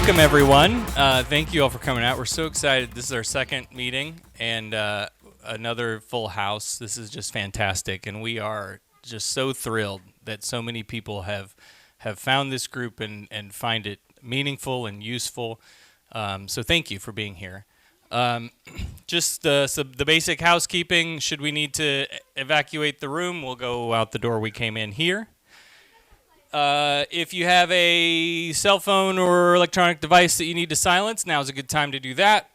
Welcome, everyone. Thank you all for coming out. We're so excited. This is our second meeting and another full house. This is just fantastic, and we are just so thrilled that so many people have found this group and find it meaningful and useful. So thank you for being here. Just the basic housekeeping. Should we need to evacuate the room, we'll go out the door we came in here. If you have a cell phone or electronic device that you need to silence, now's a good time to do that.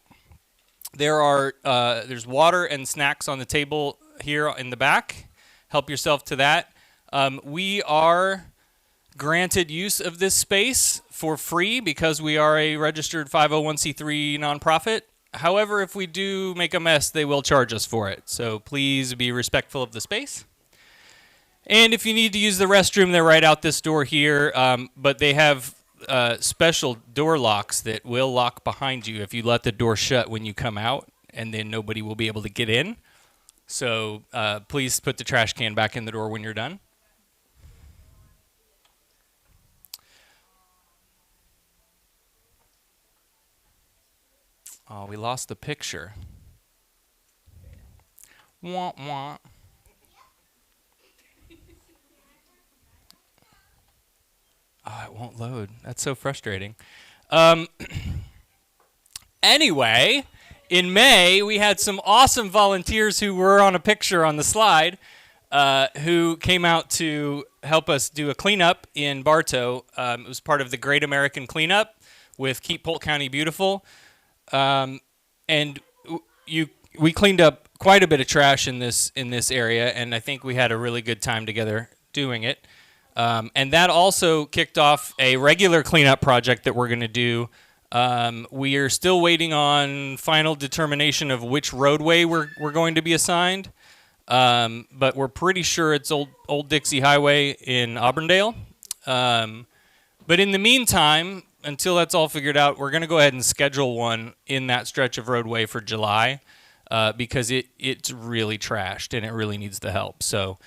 There's water and snacks on the table here in the back. Help yourself to that. We are granted use of this space for free because we are a registered 501c3 nonprofit. However, if we do make a mess, they will charge us for it. So please be respectful of the space. And if you need to use the restroom, they're right out this door here, but they have special door locks that will lock behind you if you let the door shut when you come out, and then nobody will be able to get in. So please put the trash can back in the door when you're done. Oh, we lost the picture. Wah, wah. Oh, it won't load. That's so frustrating. Anyway, in May, we had some awesome volunteers who were on a picture on the slide who came out to help us do a cleanup in Bartow. It was part of the Great American Cleanup with Keep Polk County Beautiful. And we cleaned up quite a bit of trash in this area, and I think we had a really good time together doing it. And that also kicked off a regular cleanup project that we're going to do. We are still waiting on final determination of which roadway we're going to be assigned, but we're pretty sure it's Old Dixie Highway in Auburndale. But in the meantime, until that's all figured out, we're going to go ahead and schedule one in that stretch of roadway for July because it's really trashed and it really needs the help. So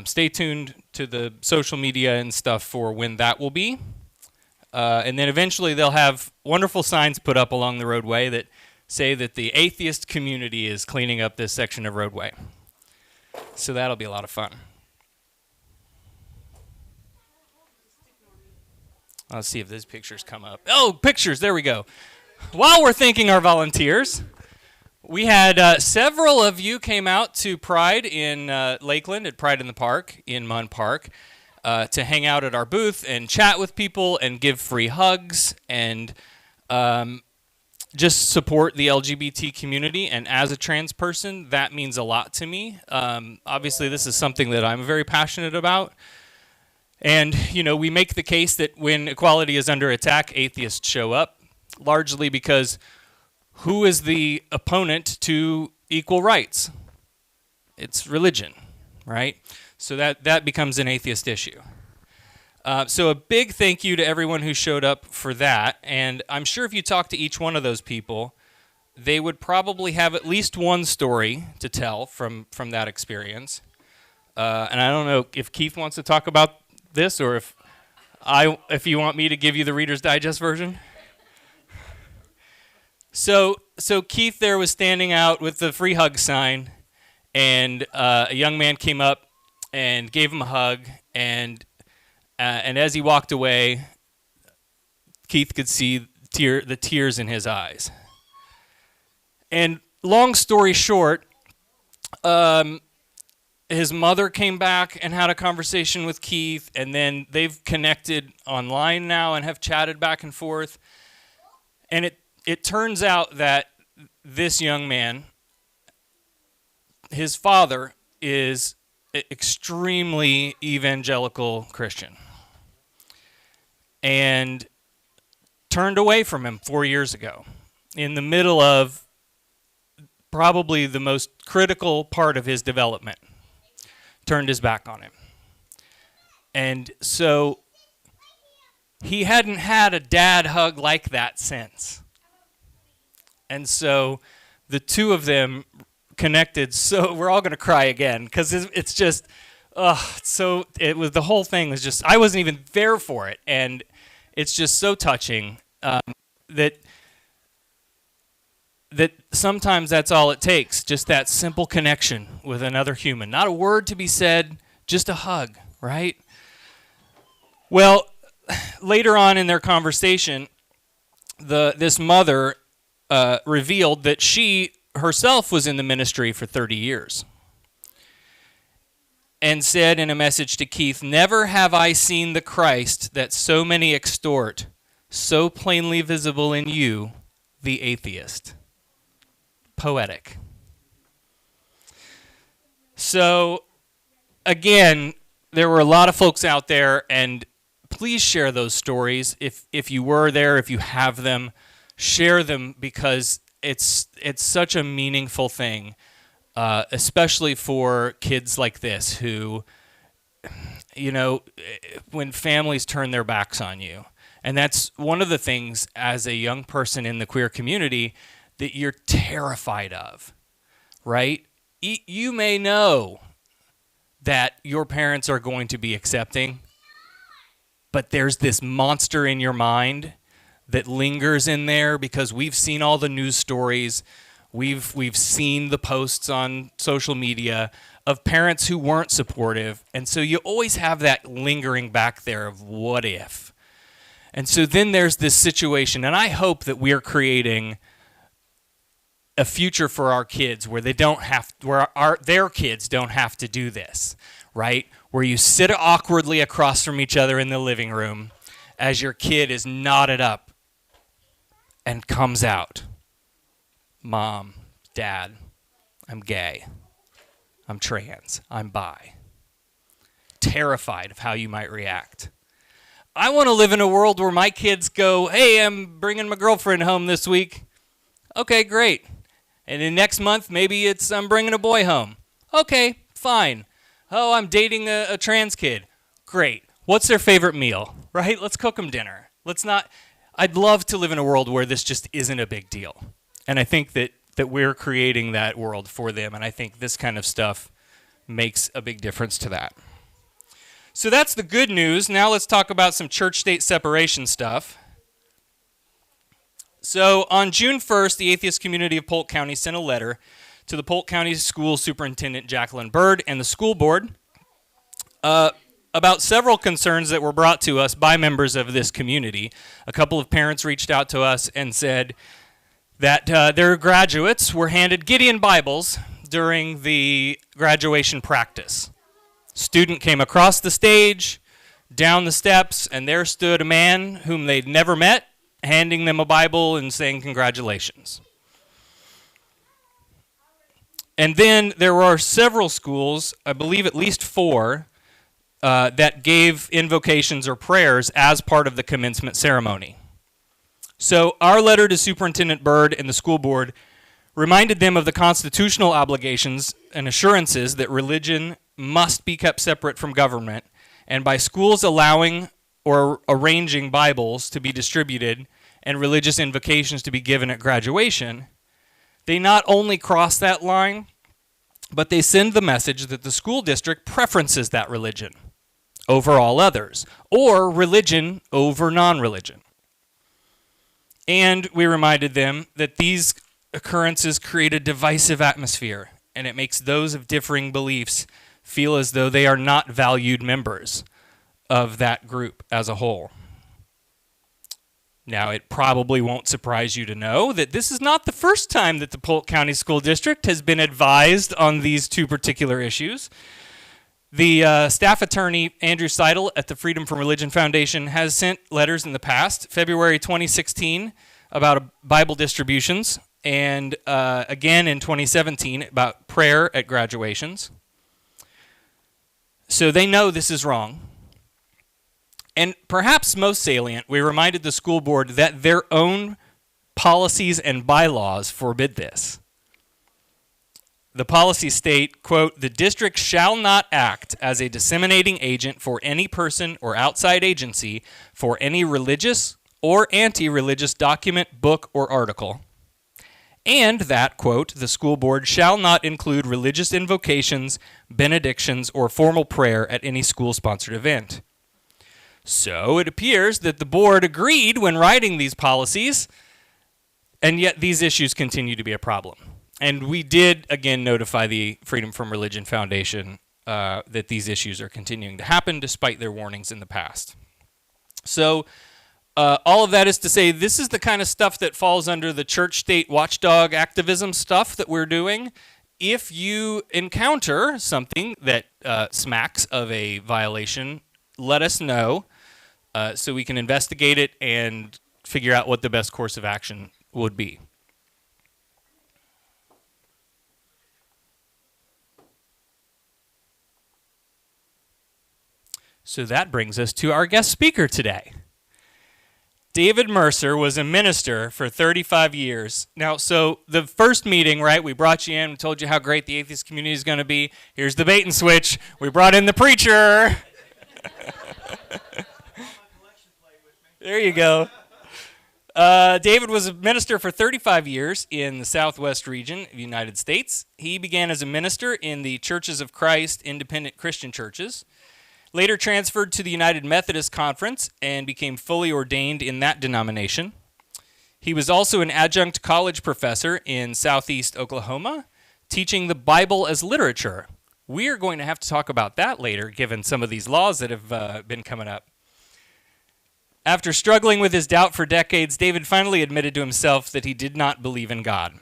stay tuned to the social media and stuff for when that will be. And then eventually they'll have wonderful signs put up along the roadway that say that the atheist community is cleaning up this section of roadway. So that'll be a lot of fun. Let's see if these pictures come up. Oh, pictures, there we go. While we're thanking our volunteers, we had several of you came out to Pride in Lakeland at Pride in the Park in Munn Park to hang out at our booth and chat with people and give free hugs and just support the LGBT community. And as a trans person, that means a lot to me. Obviously, this is something that I'm very passionate about. And, you know, we make the case that when equality is under attack, atheists show up, largely because who is the opponent to equal rights? It's religion, right? So that becomes an atheist issue. So a big thank you to everyone who showed up for that. And I'm sure if you talk to each one of those people, they would probably have at least one story to tell from that experience. And I don't know if Keith wants to talk about this or if you want me to give you the Reader's Digest version. So Keith there was standing out with the free hug sign, and a young man came up and gave him a hug, and as he walked away, Keith could see the tears in his eyes. And long story short, his mother came back and had a conversation with Keith, and then they've connected online now and have chatted back and forth. And it turns out that this young man, his father is an extremely evangelical Christian and turned away from him 4 years ago in the middle of probably the most critical part of his development. Turned his back on him. And so he hadn't had a dad hug like that since. And so the two of them connected, so we're all going to cry again because it's just, the whole thing was just, I wasn't even there for it. And it's just so touching. that sometimes that's all it takes, just that simple connection with another human. Not a word to be said, just a hug, right? Well, later on in their conversation, this mother revealed that she herself was in the ministry for 30 years and said in a message to Keith, "Never have I seen the Christ that so many extort, so plainly visible in you, the atheist." Poetic. So, again, there were a lot of folks out there, and please share those stories. If you were there, if you have them, share them, because it's such a meaningful thing, especially for kids like this who, when families turn their backs on you. And that's one of the things as a young person in the queer community that you're terrified of, right? You may know that your parents are going to be accepting, but there's this monster in your mind that lingers in there because we've seen all the news stories, we've seen the posts on social media of parents who weren't supportive, and so you always have that lingering back there of what if. And so then there's this situation, and I hope that we're creating a future for our kids where their kids don't have to do this, right? Where you sit awkwardly across from each other in the living room as your kid is knotted up and comes out. Mom, Dad, I'm gay. I'm trans. I'm bi. Terrified of how you might react. I want to live in a world where my kids go, "Hey, I'm bringing my girlfriend home this week." Okay, great. And then next month, maybe it's I'm bringing a boy home. Okay, fine. Oh, I'm dating a trans kid. Great. What's their favorite meal, right? Let's cook them dinner. I'd love to live in a world where this just isn't a big deal. And I think that we're creating that world for them. And I think this kind of stuff makes a big difference to that. So that's the good news. Now let's talk about some church-state separation stuff. So on June 1st, the atheist community of Polk County sent a letter to the Polk County School Superintendent Jacqueline Bird and the school board about several concerns that were brought to us by members of this community. A couple of parents reached out to us and said that their graduates were handed Gideon Bibles during the graduation practice. Student came across the stage, down the steps, and there stood a man whom they'd never met, handing them a Bible and saying congratulations. And then there were several schools, I believe at least 4, that gave invocations or prayers as part of the commencement ceremony. So our letter to Superintendent Bird and the school board reminded them of the constitutional obligations and assurances that religion must be kept separate from government, and by schools allowing or arranging Bibles to be distributed and religious invocations to be given at graduation, they not only cross that line, but they send the message that the school district preferences that religion over all others, or religion over non-religion. And we reminded them that these occurrences create a divisive atmosphere, and it makes those of differing beliefs feel as though they are not valued members of that group as a whole. Now, it probably won't surprise you to know that this is not the first time that the Polk County School District has been advised on these 2 particular issues. The staff attorney, Andrew Seidel, at the Freedom from Religion Foundation has sent letters in the past, February 2016, about Bible distributions, and again in 2017 about prayer at graduations. So they know this is wrong. And perhaps most salient, we reminded the school board that their own policies and bylaws forbid this. The policies state, quote, "The district shall not act as a disseminating agent for any person or outside agency for any religious or anti-religious document, book, or article." And that, quote, "the school board shall not include religious invocations, benedictions, or formal prayer at any school-sponsored event." So it appears that the board agreed when writing these policies, and yet these issues continue to be a problem. And we did, again, notify the Freedom from Religion Foundation that these issues are continuing to happen despite their warnings in the past. So all of that is to say, this is the kind of stuff that falls under the church-state watchdog activism stuff that we're doing. If you encounter something that smacks of a violation, let us know so we can investigate it and figure out what the best course of action would be. So that brings us to our guest speaker today. David Mercer was a minister for 35 years. Now, so the first meeting, right, we brought you in and told you how great the atheist community is going to be. Here's the bait and switch. We brought in the preacher. There you go. David was a minister for 35 years in the Southwest region of the United States. He began as a minister in the Churches of Christ independent Christian churches. Later transferred to the United Methodist Conference and became fully ordained in that denomination. He was also an adjunct college professor in Southeast Oklahoma, teaching the Bible as literature. We are going to have to talk about that later, given some of these laws that have been coming up. After struggling with his doubt for decades, David finally admitted to himself that he did not believe in God.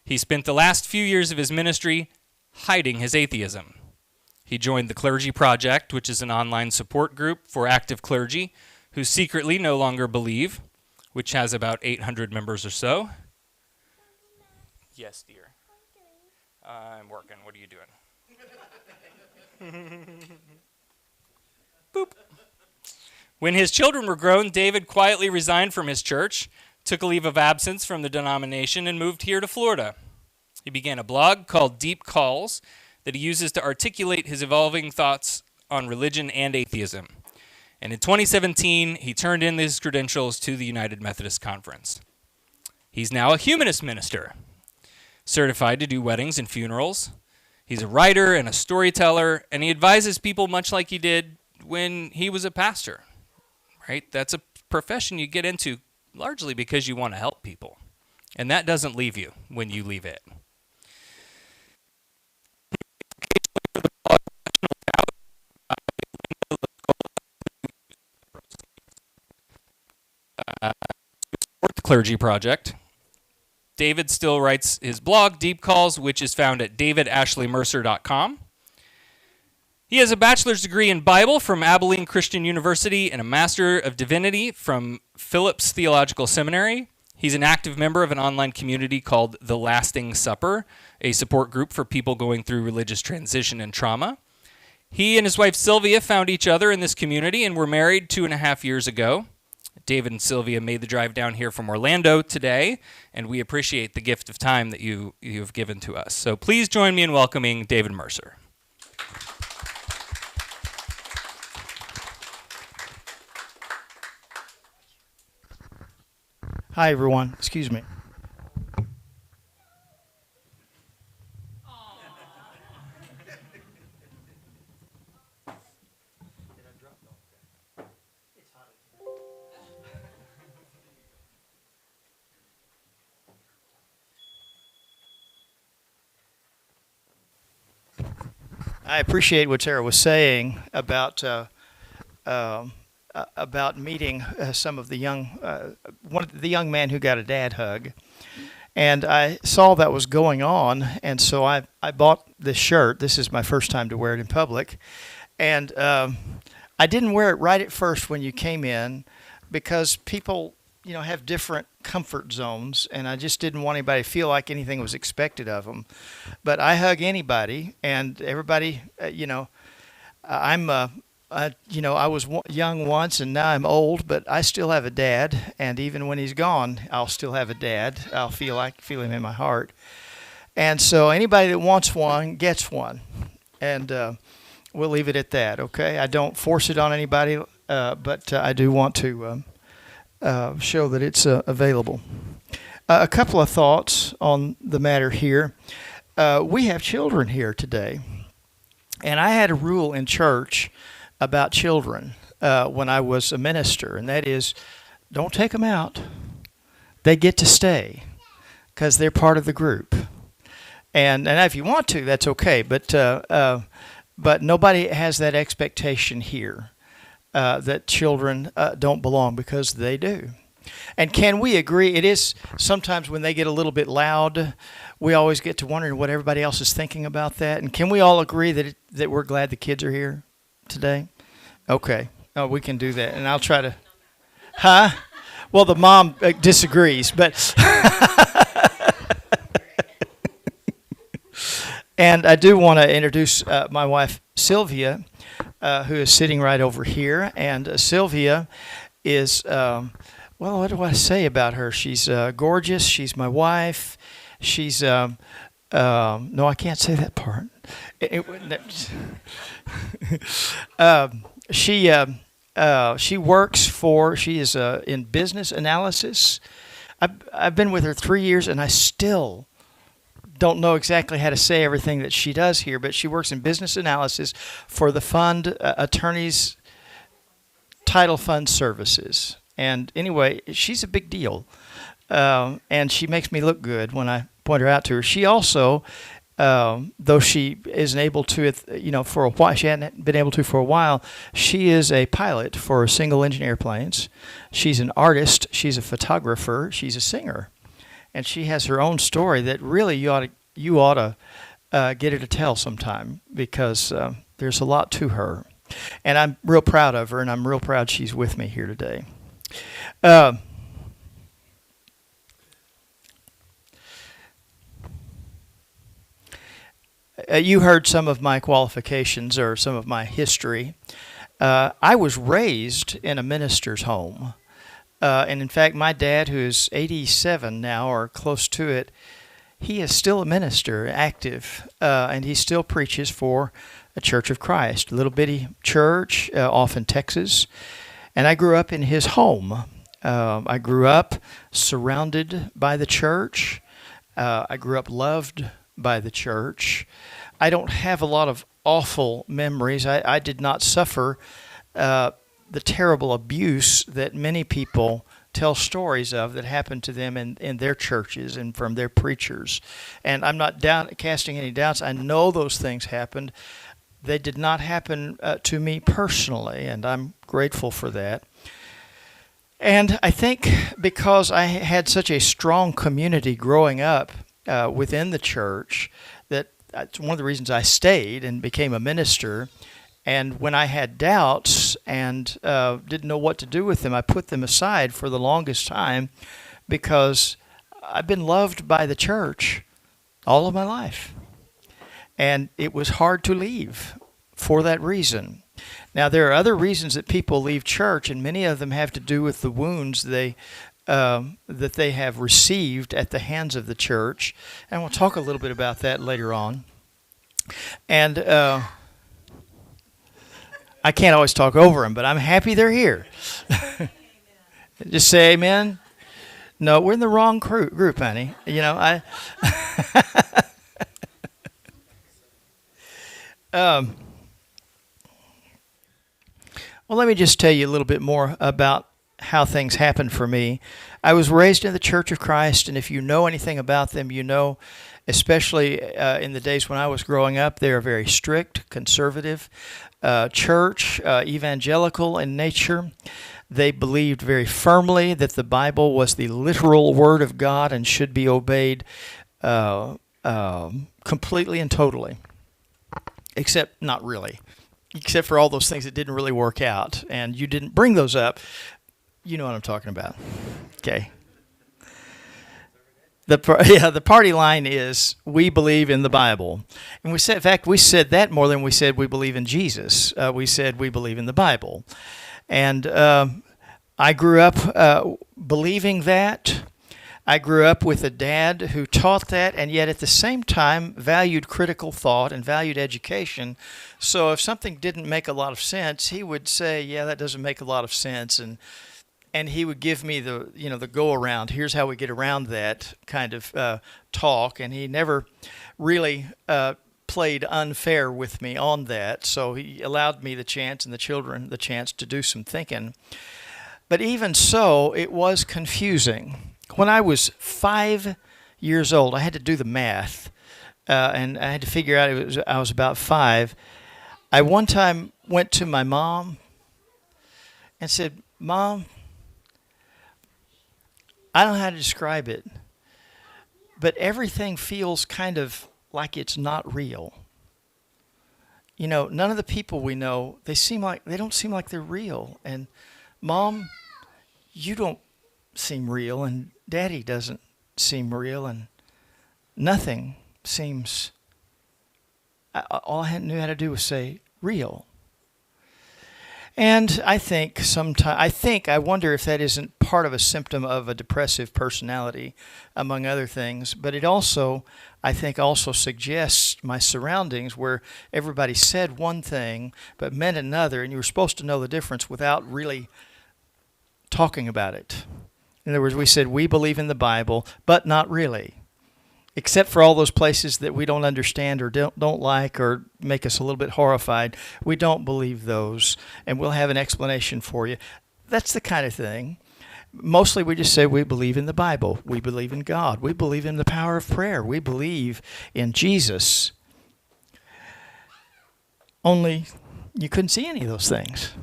He spent the last few years of his ministry hiding his atheism. He joined the Clergy Project, which is an online support group for active clergy who secretly no longer believe, which has about 800 members or so. Yes, dear. I'm working. What are you doing? Boop. When his children were grown, David quietly resigned from his church, took a leave of absence from the denomination, and moved here to Florida. He began a blog called Deep Calls that he uses to articulate his evolving thoughts on religion and atheism. And in 2017, he turned in his credentials to the United Methodist Conference. He's now a humanist minister, certified to do weddings and funerals. He's a writer and a storyteller, and he advises people much like he did when he was a pastor, right? That's a profession you get into largely because you want to help people, and that doesn't leave you when you leave it. The Clergy Project. David still writes his blog, Deep Calls, which is found at davidashleymercer.com. He has a bachelor's degree in Bible from Abilene Christian University and a Master of Divinity from Phillips Theological Seminary. He's an active member of an online community called The Lasting Supper, a support group for people going through religious transition and trauma. He and his wife Sylvia found each other in this community and were married 2.5 years ago. David and Sylvia made the drive down here from Orlando today, and we appreciate the gift of time that you have given to us. So please join me in welcoming David Mercer. Hi, everyone. Excuse me. I appreciate what Sarah was saying about meeting some of the the young man who got a dad hug, and I saw that was going on, and so I bought this shirt. This is my first time to wear it in public, and I didn't wear it right at first when you came in because people have different comfort zones, and I just didn't want anybody to feel like anything was expected of them. But I hug anybody, and everybody, I was young once, and now I'm old, but I still have a dad, and even when he's gone, I'll still have a dad. I'll feel him in my heart. And so anybody that wants one gets one, and we'll leave it at that, okay? I don't force it on anybody, but I do want to show that it's available. A couple of thoughts on the matter here. We have children here today, and I had a rule in church about children. when I was a minister, and that is, don't take them out. They get to stay because they're part of the group. And if you want to, that's okay. But nobody has that expectation here that children don't belong, because they do. And can we agree? It is sometimes when they get a little bit loud, we always get to wondering what everybody else is thinking about that. And can we all agree that we're glad the kids are here today? Okay. Oh, we can do that. And I'll try to. Huh? Well, the mom disagrees, but. And I do want to introduce my wife, Sylvia, who is sitting right over here. And Sylvia is, well, what do I say about her? She's gorgeous. She's my wife. She's, no, I can't say that part. She works for, she is in business analysis. I've been with her 3 years, and I still don't know exactly how to say everything that she does here, but she works in business analysis for the fund attorneys title fund services. And anyway, she's a big deal, and she makes me look good when I point her out to her. She also, though she isn't able to, for a while, she hadn't been able to for a while, she is a pilot for single engine airplanes. She's an artist. She's a photographer. She's a singer. And she has her own story that really you ought to get her to tell sometime, because there's a lot to her. And I'm real proud of her, and I'm real proud she's with me here today. You heard some of my qualifications or some of my history. I was raised in a minister's home. And in fact, my dad, who is 87 now, or close to it, he is still a minister, active, and he still preaches for a Church of Christ, a little bitty church off in Texas. And I grew up in his home. I grew up surrounded by the church. I grew up loved by the church. I don't have a lot of awful memories. I did not suffer the terrible abuse that many people tell stories of that happened to them in their churches and from their preachers. And I'm not casting any doubts. I know those things happened. They did not happen to me personally, and I'm grateful for that. And I think because I had such a strong community growing up within the church, that's one of the reasons I stayed and became a minister. And when I had doubts and didn't know what to do with them, I put them aside for the longest time, because I've been loved by the church all of my life. And it was hard to leave for that reason. Now, there are other reasons that people leave church, and many of them have to do with the wounds that they have received at the hands of the church. And we'll talk a little bit about that later on. And I can't always talk over them, but I'm happy they're here. Just say amen. No, we're in the wrong group, honey. Well, let me just tell you a little bit more about how things happened for me. I was raised in the Church of Christ, and if you know anything about them, you know, especially in the days when I was growing up, they are very strict, conservative church, evangelical in nature. They believed very firmly that the Bible was the literal Word of God and should be obeyed completely and totally, except not really, except for all those things that didn't really work out, and you didn't bring those up. You know what I'm talking about. Okay. The party line is, we believe in the Bible. And we said that more than we said we believe in Jesus. We said we believe in the Bible. And I grew up believing that. I grew up with a dad who taught that, and yet at the same time valued critical thought and valued education. So if something didn't make a lot of sense, he would say, yeah, that doesn't make a lot of sense. And he would give me the go around. Here's how we get around that kind of talk. And he never really played unfair with me on that, so he allowed me the chance and the children the chance to do some thinking. But even so, it was confusing. When I was 5 years old, I had to do the math, and I had to figure out I was about 5. I one time went to my mom and said, "Mom, I don't know how to describe it, but everything feels kind of like it's not real. You know, none of the people we know, they don't seem like they're real. And Mom, you don't seem real, and Daddy doesn't seem real, and nothing seems." All I knew how to do was say real. And I wonder if that isn't part of a symptom of a depressive personality, among other things. But it also, I think, also suggests my surroundings where everybody said one thing but meant another, and you were supposed to know the difference without really talking about it. In other words, we said we believe in the Bible, but not really. Except for all those places that we don't understand or don't like or make us a little bit horrified, we don't believe those, and we'll have an explanation for you. That's the kind of thing. Mostly we just say we believe in the Bible. We believe in God. We believe in the power of prayer. We believe in Jesus. Only you couldn't see any of those things.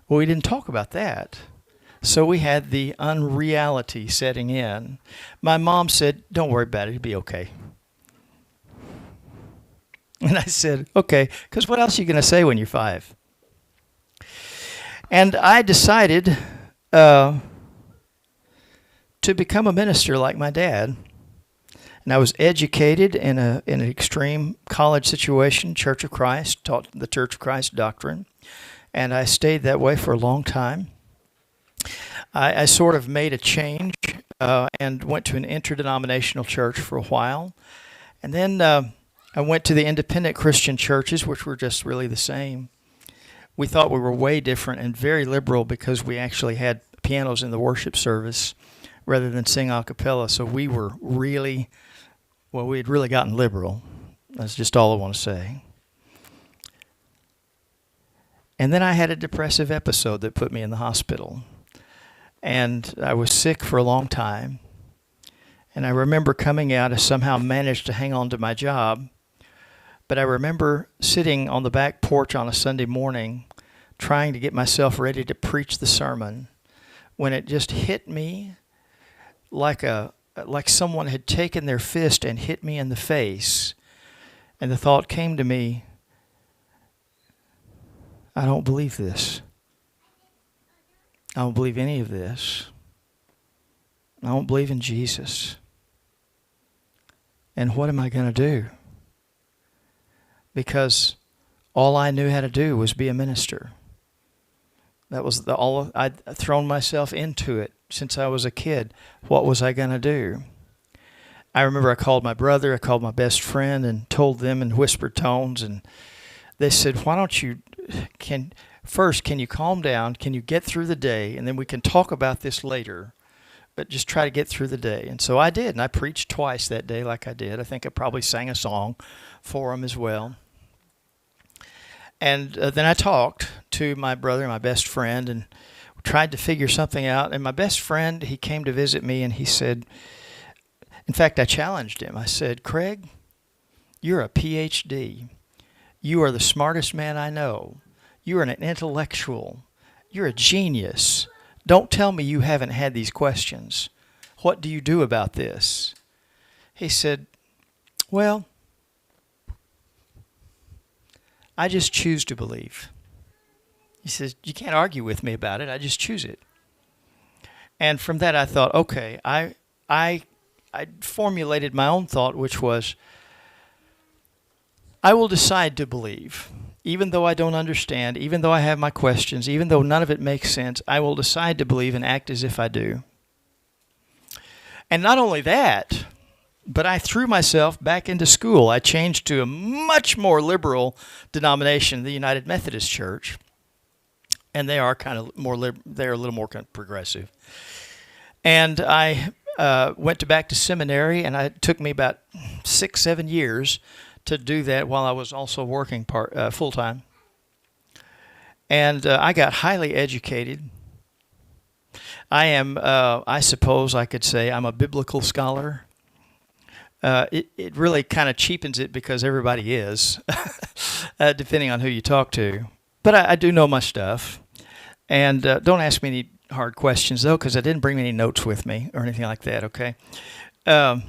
Well, we didn't talk about that. So we had the unreality setting in. My mom said, "Don't worry about it, it'll be okay." And I said, "Okay, because what else are you going to say when you're 5? And I decided to become a minister like my dad. And I was educated in an extreme college situation, Church of Christ, taught the Church of Christ doctrine. And I stayed that way for a long time. I sort of made a change and went to an interdenominational church for a while. And then I went to the independent Christian churches, which were just really the same. We thought we were way different and very liberal because we actually had pianos in the worship service rather than sing a cappella. So we were really, we had really gotten liberal. That's just all I want to say. And then I had a depressive episode that put me in the hospital. And I was sick for a long time. And I remember coming out, I somehow managed to hang on to my job. But I remember sitting on the back porch on a Sunday morning trying to get myself ready to preach the sermon when it just hit me like someone had taken their fist and hit me in the face. And the thought came to me, I don't believe this. I don't believe any of this. I don't believe in Jesus. And what am I going to do? Because all I knew how to do was be a minister. That was all I'd thrown myself into it since I was a kid. What was I going to do? I remember I called my brother, I called my best friend and told them in whispered tones, and they said, "Why don't you can you calm down? Can you get through the day? And then we can talk about this later. But just try to get through the day." And so I did, and I preached twice that day like I did. I think I probably sang a song for them as well. And then I talked to my brother, my best friend, and tried to figure something out. And my best friend, he came to visit me, and he said, in fact, I challenged him. I said, "Craig, you're a PhD. You are the smartest man I know. You are an intellectual. You're a genius. Don't tell me you haven't had these questions. What do you do about this?" He said, "Well, I just choose to believe." He says, "You can't argue with me about it. I just choose it." And from that I thought, okay, I formulated my own thought, which was, I will decide to believe. Even though I don't understand, even though I have my questions, even though none of it makes sense, I will decide to believe and act as if I do. And not only that, but I threw myself back into school. I changed to a much more liberal denomination, the United Methodist Church. And they are kind of more, they're a little more kind of progressive. And I went back to seminary, and it took me about 6-7 years to do that while I was also working full time. And I got highly educated. I am, I suppose I could say, I'm a biblical scholar. It really kind of cheapens it because everybody is, depending on who you talk to. But I do know my stuff. And don't ask me any hard questions, though, because I didn't bring any notes with me or anything like that, okay? And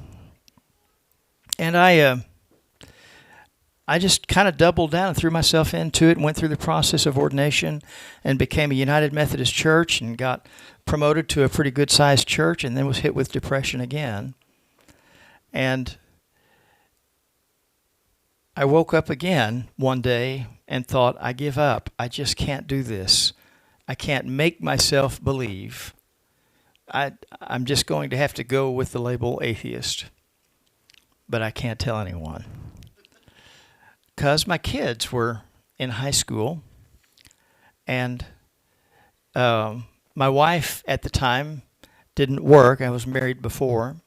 I just kind of doubled down and threw myself into it and went through the process of ordination and became a United Methodist Church and got promoted to a pretty good-sized church and then was hit with depression again. And I woke up again one day and thought, I give up. I just can't do this. I can't make myself believe. I'm just going to have to go with the label atheist. But I can't tell anyone. Because my kids were in high school, and my wife at the time didn't work. I was married before,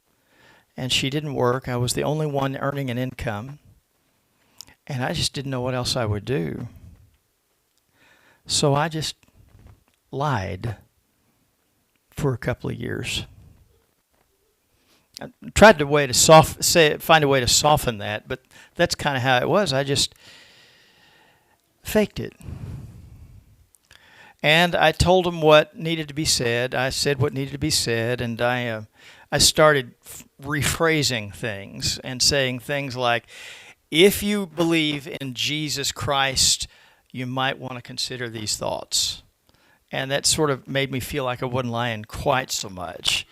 and she didn't work. I was the only one earning an income, and I just didn't know what else I would do. So I just lied for a couple of years. I tried to find a way to soften that, but that's kind of how it was. I just faked it. And I told them what needed to be said. I said what needed to be said, and I started rephrasing things and saying things like, if you believe in Jesus Christ, you might want to consider these thoughts. And that sort of made me feel like I wasn't lying quite so much.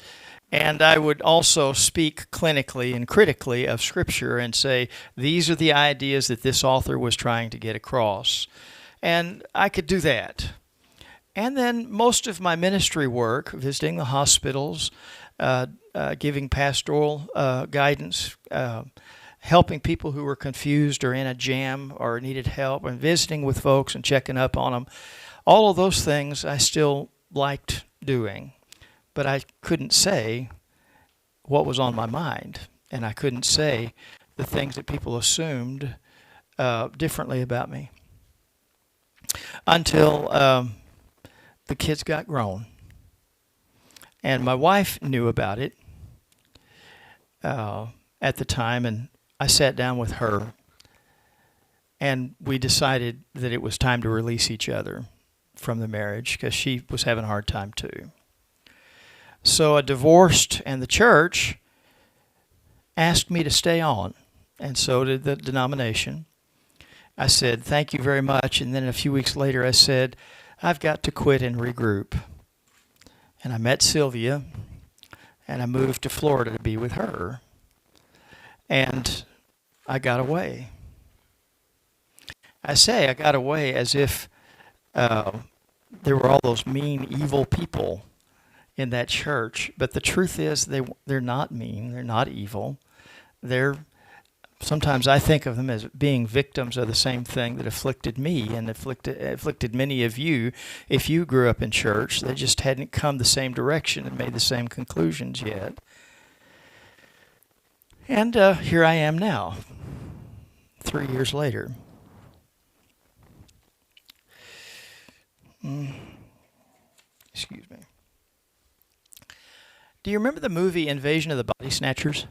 And I would also speak clinically and critically of Scripture and say, these are the ideas that this author was trying to get across. And I could do that. And then most of my ministry work, visiting the hospitals, giving pastoral guidance, helping people who were confused or in a jam or needed help, and visiting with folks and checking up on them, all of those things I still liked doing. But I couldn't say what was on my mind, and I couldn't say the things that people assumed differently about me until the kids got grown. And my wife knew about it at the time, and I sat down with her, and we decided that it was time to release each other from the marriage because she was having a hard time too. So I divorced, and the church asked me to stay on, and so did the denomination. I said, thank you very much, and then a few weeks later I said, I've got to quit and regroup. And I met Sylvia, and I moved to Florida to be with her, and I got away. I say I got away as if there were all those mean, evil people in that church, but the truth is they're not mean, they're not evil. Sometimes I think of them as being victims of the same thing that afflicted me and afflicted many of you if you grew up in church. They just hadn't come the same direction and made the same conclusions yet. And here I am now, 3 years later. Excuse me. Do you remember the movie Invasion of the Body Snatchers?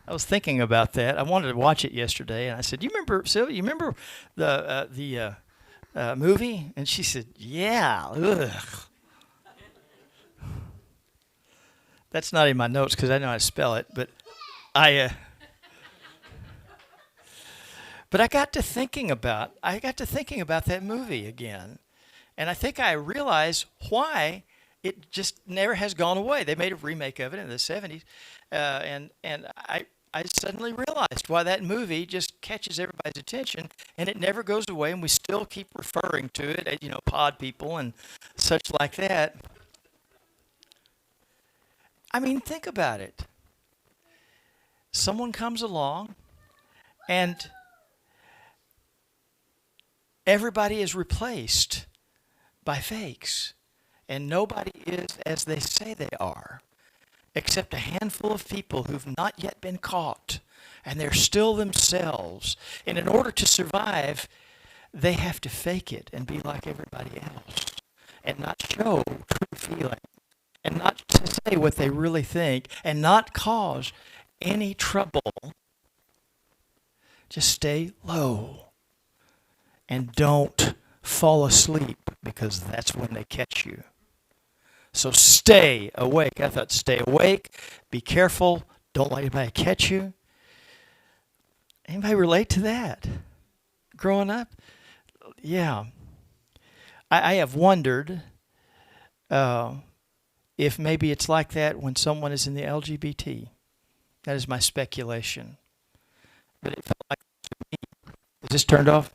I was thinking about that. I wanted to watch it yesterday, and I said, Sylvia, you remember the movie? And she said, yeah. Ugh. That's not in my notes because I know how to spell it, but I got to thinking about that movie again, and I think I realized why it just never has gone away. They made a remake of it in the 70s, and I suddenly realized why that movie just catches everybody's attention, and it never goes away, and we still keep referring to it, pod people and such like that. I mean, think about it. Someone comes along, and everybody is replaced by fakes, and nobody is as they say they are. except a handful of people who've not yet been caught, and they're still themselves. And in order to survive, they have to fake it and be like everybody else and not show true feeling and not to say what they really think and not cause any trouble. Just stay low and don't fall asleep, because that's when they catch you. So stay awake. I thought, stay awake, be careful, don't let anybody catch you. Anybody relate to that? Growing up? Yeah. I have wondered if maybe it's like that when someone is in the LGBT. That is my speculation. But it felt like to me. Is this turned off?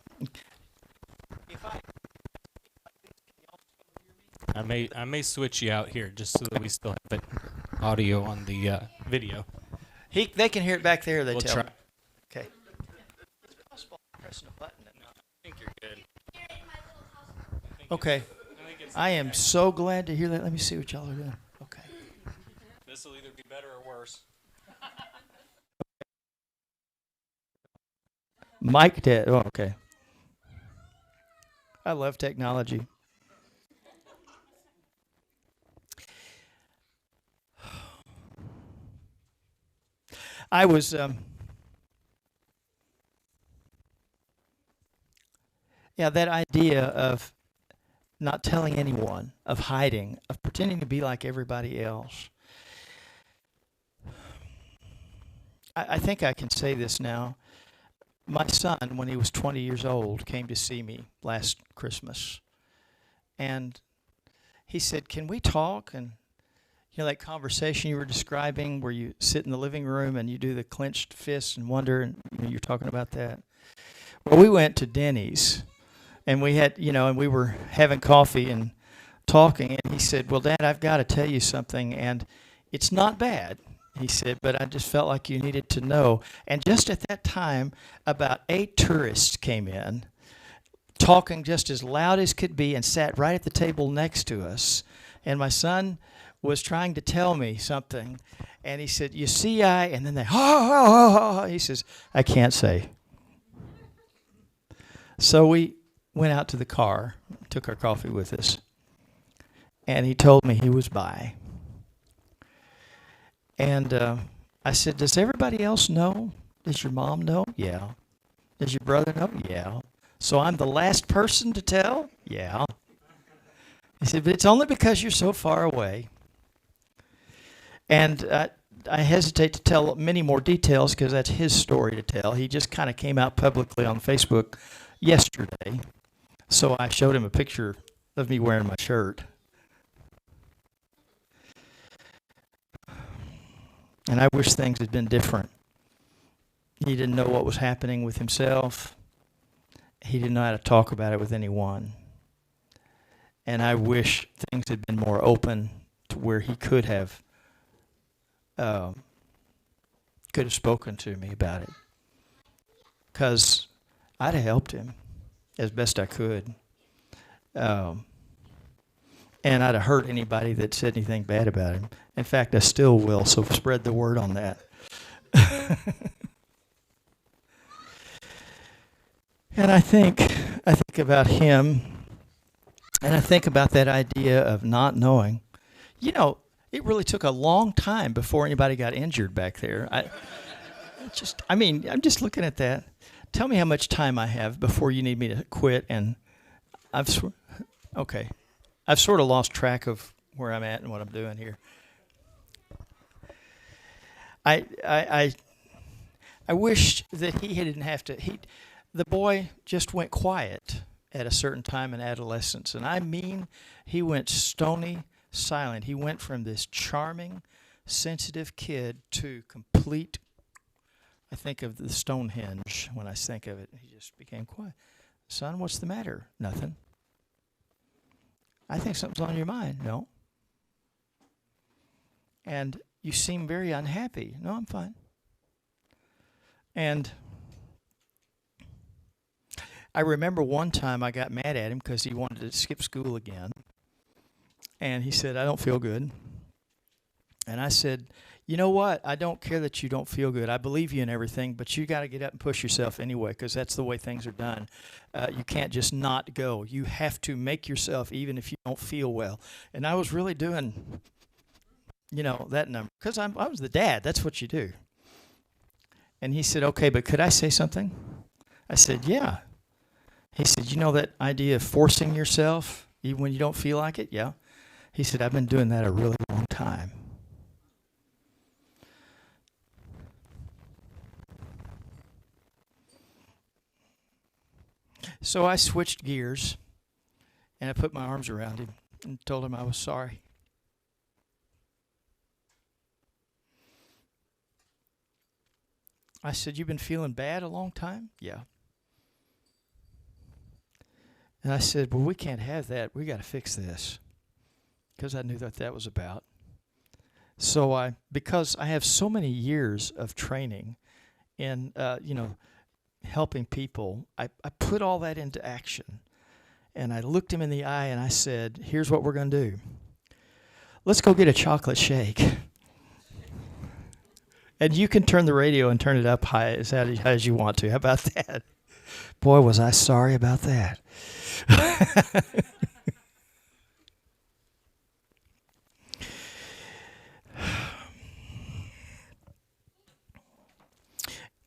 I may switch you out here just so that we still have it audio on the video. They can hear it back there. They We'll tell try. me. Okay. It's possible I'm pressing a button. I think you're good. Okay. I am so glad to hear that. Let me see what y'all are doing. Okay. This will either be better or worse. Mic dead. Oh, okay. I love technology. I was that idea of not telling anyone, of hiding, of pretending to be like everybody else. I think I can say this now. My son, when he was 20 years old, came to see me last Christmas. And he said, "Can we talk?" And you know that conversation you were describing where you sit in the living room and you do the clenched fists and wonder, and you're talking about that. Well, we went to Denny's and we had, and we were having coffee and talking, and he said, "Well, Dad, I've got to tell you something, and it's not bad," he said, "but I just felt like you needed to know." And just at that time, about 8 tourists came in, talking just as loud as could be, and sat right at the table next to us. And my son was trying to tell me something, and he said, "You see, and then they, he says, "I can't say." So we went out to the car, took our coffee with us, and he told me he was bi. And I said, "Does everybody else know? Does your mom know?" "Yeah." "Does your brother know?" "Yeah." "So I'm the last person to tell?" "Yeah." He said, "But it's only because you're so far away." And I hesitate to tell many more details because that's his story to tell. He just kind of came out publicly on Facebook yesterday. So I showed him a picture of me wearing my shirt. And I wish things had been different. He didn't know what was happening with himself. He didn't know how to talk about it with anyone. And I wish things had been more open to where he could have spoken to me about it. Because I'd have helped him as best I could. And I'd have hurt anybody that said anything bad about him. In fact, I still will, so spread the word on that. And I think about him, and I think about that idea of not knowing. It really took a long time before anybody got injured back there. I'm just looking at that. Tell me how much time I have before you need me to quit, and I've sort of lost track of where I'm at and what I'm doing here. I wish that he didn't have to. The boy just went quiet at a certain time in adolescence, and I mean, he went stony silent. He went from this charming, sensitive kid to complete. I think of the Stonehenge when I think of it. He just became quiet. "Son, what's the matter?" "Nothing." "I think something's on your mind." "No." "And you seem very unhappy." "No, I'm fine." And I remember one time I got mad at him because he wanted to skip school again. And he said, "I don't feel good." And I said, you know what? I don't care that you don't feel good. I believe you in everything, but you got to get up and push yourself anyway, because that's the way things are done. You can't just not go. You have to make yourself, even if you don't feel well. And I was really doing, that number, because I was the dad. That's what you do. And he said, okay, but could I say something? I said, yeah. He said, that idea of forcing yourself, even when you don't feel like it? Yeah. He said, I've been doing that a really long time. So I switched gears, and I put my arms around him and told him I was sorry. I said, you've been feeling bad a long time? Yeah. And I said, well, we can't have that. We got to fix this. Because I knew what that was about. So because I have so many years of training in, helping people, I put all that into action. And I looked him in the eye and I said, here's what we're going to do. Let's go get a chocolate shake. And you can turn the radio and turn it up high as you want to. How about that? Boy, was I sorry about that.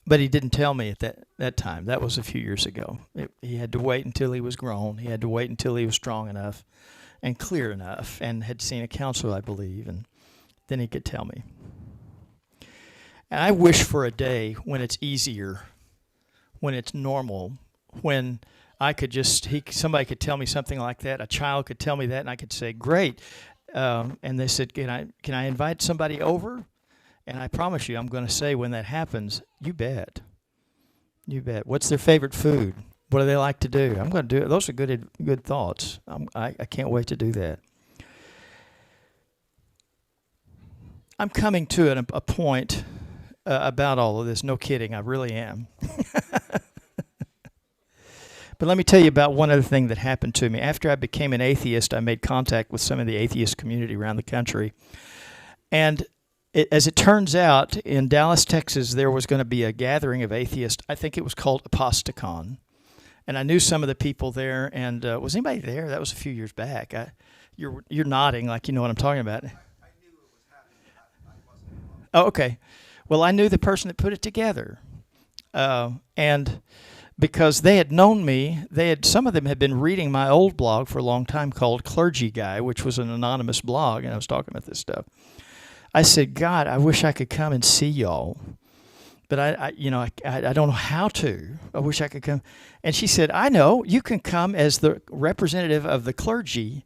But he didn't tell me at that time. That was a few years ago. He had to wait until he was grown. He had to wait until he was strong enough and clear enough and had seen a counselor, I believe, and then he could tell me. And I wish for a day when it's easier, when it's normal, when I could somebody could tell me something like that, a child could tell me that, and I could say, great. And they said, can I invite somebody over? And I promise you, I'm going to say when that happens, you bet. You bet. What's their favorite food? What do they like to do? I'm going to do it. Those are good thoughts. I can't wait to do that. I'm coming to a point about all of this. No kidding, I really am. But let me tell you about one other thing that happened to me. After I became an atheist, I made contact with some of the atheist community around the country. And as it turns out, in Dallas, Texas, there was going to be a gathering of atheists. I think it was called Aposticon. And I knew some of the people there. And was anybody there? That was a few years back. You're nodding like you know what I'm talking about. I knew it was happening. I wasn't involved. Oh, okay. Well, I knew the person that put it together. And because they had known me, some of them had been reading my old blog for a long time called Clergy Guy, which was an anonymous blog, and I was talking about this stuff. I said, God, I wish I could come and see y'all, but I don't know how to. I wish I could come. And she said, I know. You can come as the representative of the clergy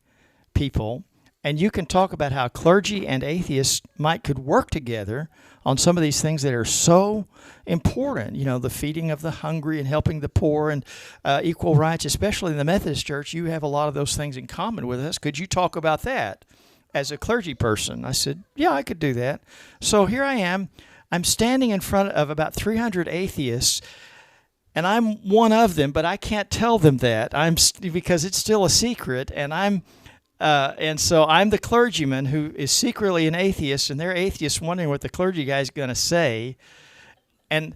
people, and you can talk about how clergy and atheists could work together on some of these things that are so important. The feeding of the hungry and helping the poor and equal rights, especially in the Methodist Church. You have a lot of those things in common with us. Could you talk about that as a clergy person? I said, yeah, I could do that. So here I am. I'm standing in front of about 300 atheists, and I'm one of them, but I can't tell them that because it's still a secret, and so I'm the clergyman who is secretly an atheist, and they're atheists wondering what the clergy guy is going to say. And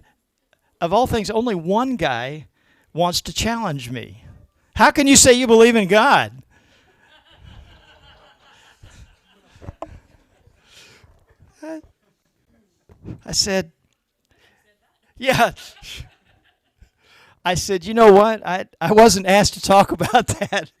of all things, only one guy wants to challenge me. How can you say you believe in God? I said, yeah. I said, you know what? I wasn't asked to talk about that.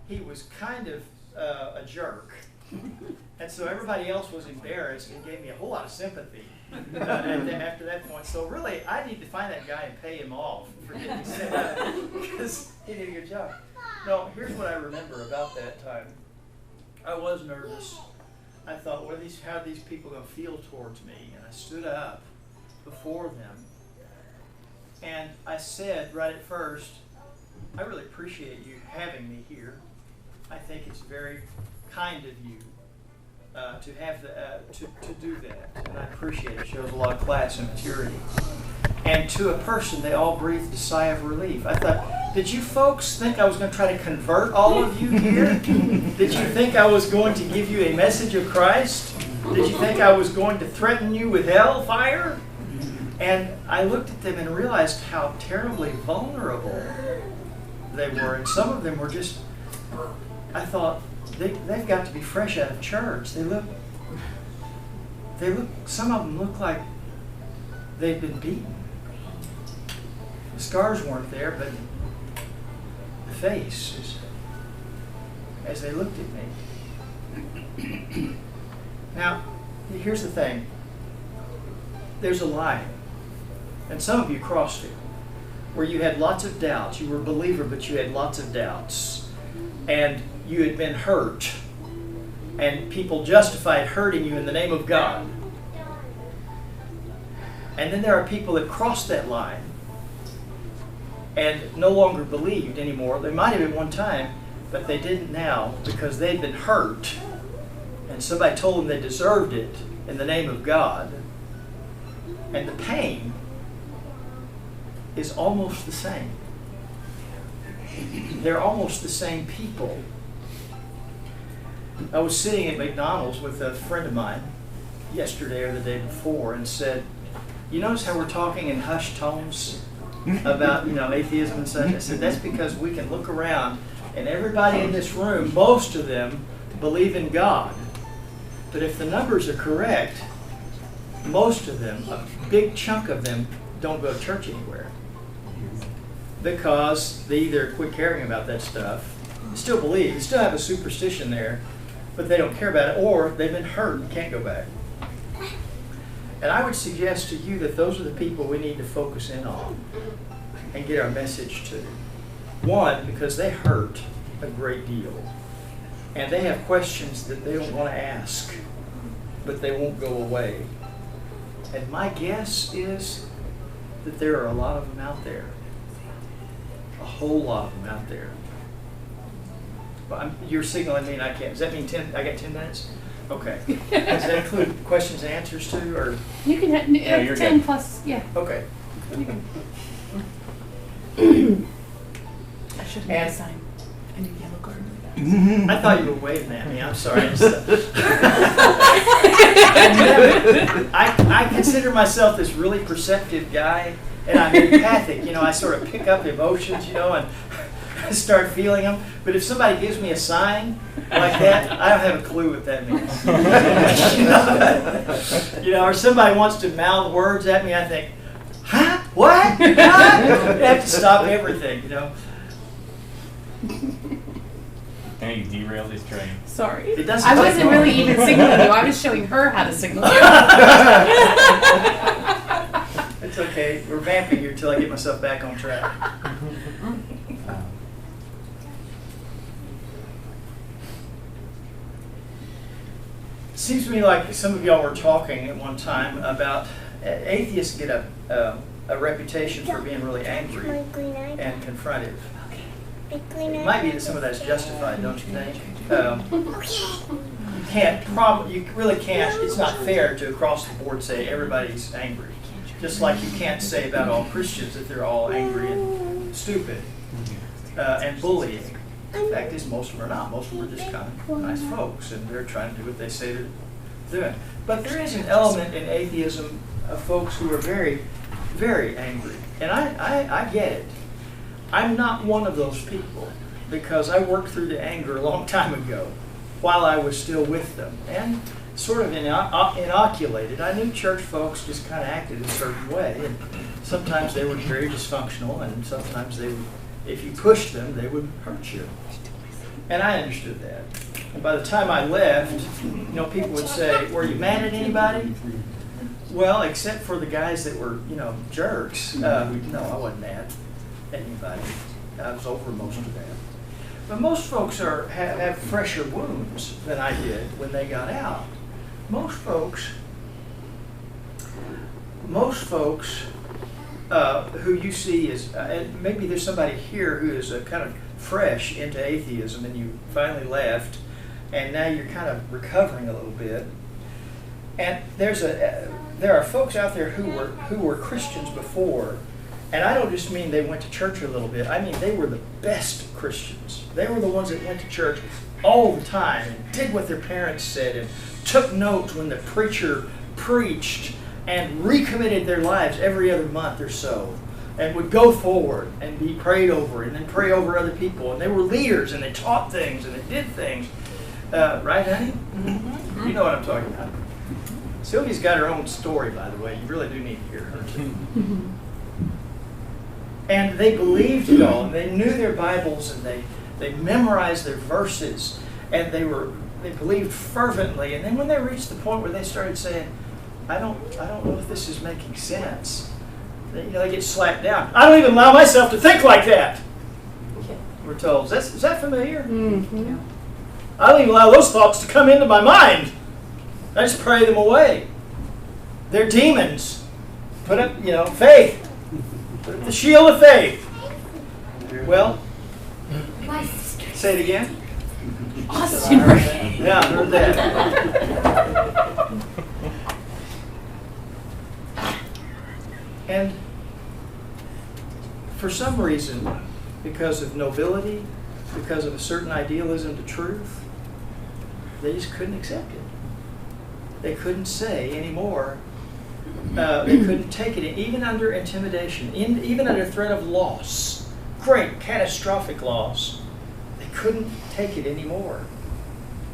He was kind of a jerk, and so everybody else was embarrassed and gave me a whole lot of sympathy after that point. So really, I need to find that guy and pay him off for getting set up because he did a good job. No, here's what I remember about that time. I was nervous. I thought, how are these people going to feel towards me? And I stood up before them, And I said right at first, I really appreciate you having me here. I think it's very kind of you to have to do that, and I appreciate it. It shows a lot of class and maturity. And to a person, they all breathed a sigh of relief. I thought, did you folks think I was going to try to convert all of you here? Did you think I was going to give you a message of Christ? Did you think I was going to threaten you with hellfire? And I looked at them and realized how terribly vulnerable they were. And some of them were just, I thought, they've got to be fresh out of church. They look, some of them look like they've been beaten. The scars weren't there, but the face, as they looked at me. Now, here's the thing. There's a line, and some of you crossed it, where you had lots of doubts. You were a believer, but you had lots of doubts. And you had been hurt, and people justified hurting you in the name of God. And then there are people that crossed that line and no longer believed anymore. They might have at one time, but they didn't now because they'd been hurt, and somebody told them they deserved it in the name of God. And the pain is almost the same. They're almost the same people. I was sitting at McDonald's with a friend of mine yesterday or the day before and said, you notice how we're talking in hushed tones about, atheism and such? I said, that's because we can look around and everybody in this room, most of them, believe in God. But if the numbers are correct, most of them, a big chunk of them, don't go to church anywhere. Because they either quit caring about that stuff, still believe, they still have a superstition there, but they don't care about it, or they've been hurt and can't go back. And I would suggest to you that those are the people we need to focus in on and get our message to. One, because they hurt a great deal, and they have questions that they don't want to ask, but they won't go away. And my guess is that there are a lot of them out there. A whole lot of them out there. But you're signaling me and I can't. Does that mean 10? I got 10 minutes? Okay. Does that include questions and answers too, or? You can have 10 good. plus, yeah. Okay. You can. I should have made a sign. I need yellow card. I thought you were waving at me. I'm sorry. I consider myself this really perceptive guy, and I'm empathic. I sort of pick up emotions, and start feeling them. But if somebody gives me a sign like that, I don't have a clue what that means. Or somebody wants to mouth words at me, I think, huh? What? What? I have to stop everything, Now you derailed his train. Sorry. It doesn't I take wasn't long. really even signaling you. I was showing her how to signal you. It's okay. We're vamping here till I get myself back on track. Seems to me like some of y'all were talking at one time about atheists get a reputation for being really angry and confrontive. It might be that some of that's justified, don't you think? You really can't. It's not fair to across the board say everybody's angry. Just like you can't say about all Christians that they're all angry and stupid and bullying. The fact is, most of them are not. Most of them are just kind of nice folks, and they're trying to do what they say they're doing. But there is an element in atheism of folks who are very, very angry. And I get it. I'm not one of those people, because I worked through the anger a long time ago while I was still with them. And sort of inoculated. I knew church folks just kind of acted a certain way, and sometimes they were very dysfunctional, and sometimes they would, if you pushed them, they would hurt you. And I understood that. And by the time I left, people would say, were you mad at anybody? Well, except for the guys that were, jerks. No, I wasn't mad at anybody. I was over most of that. But most folks have fresher wounds than I did when they got out. Most folks who you see as, and maybe there's somebody here who is kind of fresh into atheism and you finally left, and now you're kind of recovering a little bit. And there are folks out there who were Christians before, and I don't just mean they went to church a little bit. I mean they were the best Christians. They were the ones that went to church all the time and did what their parents said and took notes when the preacher preached and recommitted their lives every other month or so, and would go forward and be prayed over and then pray over other people. And they were leaders and they taught things and they did things. Right, honey? Mm-hmm. You know what I'm talking about. Sylvia's got her own story, by the way. You really do need to hear her too. And they believed it all, and they knew their Bibles, and they memorized their verses, and they believed fervently. And then when they reached the point where they started saying, I don't know if this is making sense, they get slapped down. I don't even allow myself to think like that. We're told. Is that familiar? Mm-hmm. I don't even allow those thoughts to come into my mind. I just pray them away. They're demons. Put up, faith. Put up the shield of faith. Well, say it again. Austin. Yeah, I heard that. And for some reason, because of nobility, because of a certain idealism to truth, they just couldn't accept it. They couldn't say anymore. They couldn't take it, even under intimidation, even under threat of loss, great catastrophic loss. They couldn't take it anymore.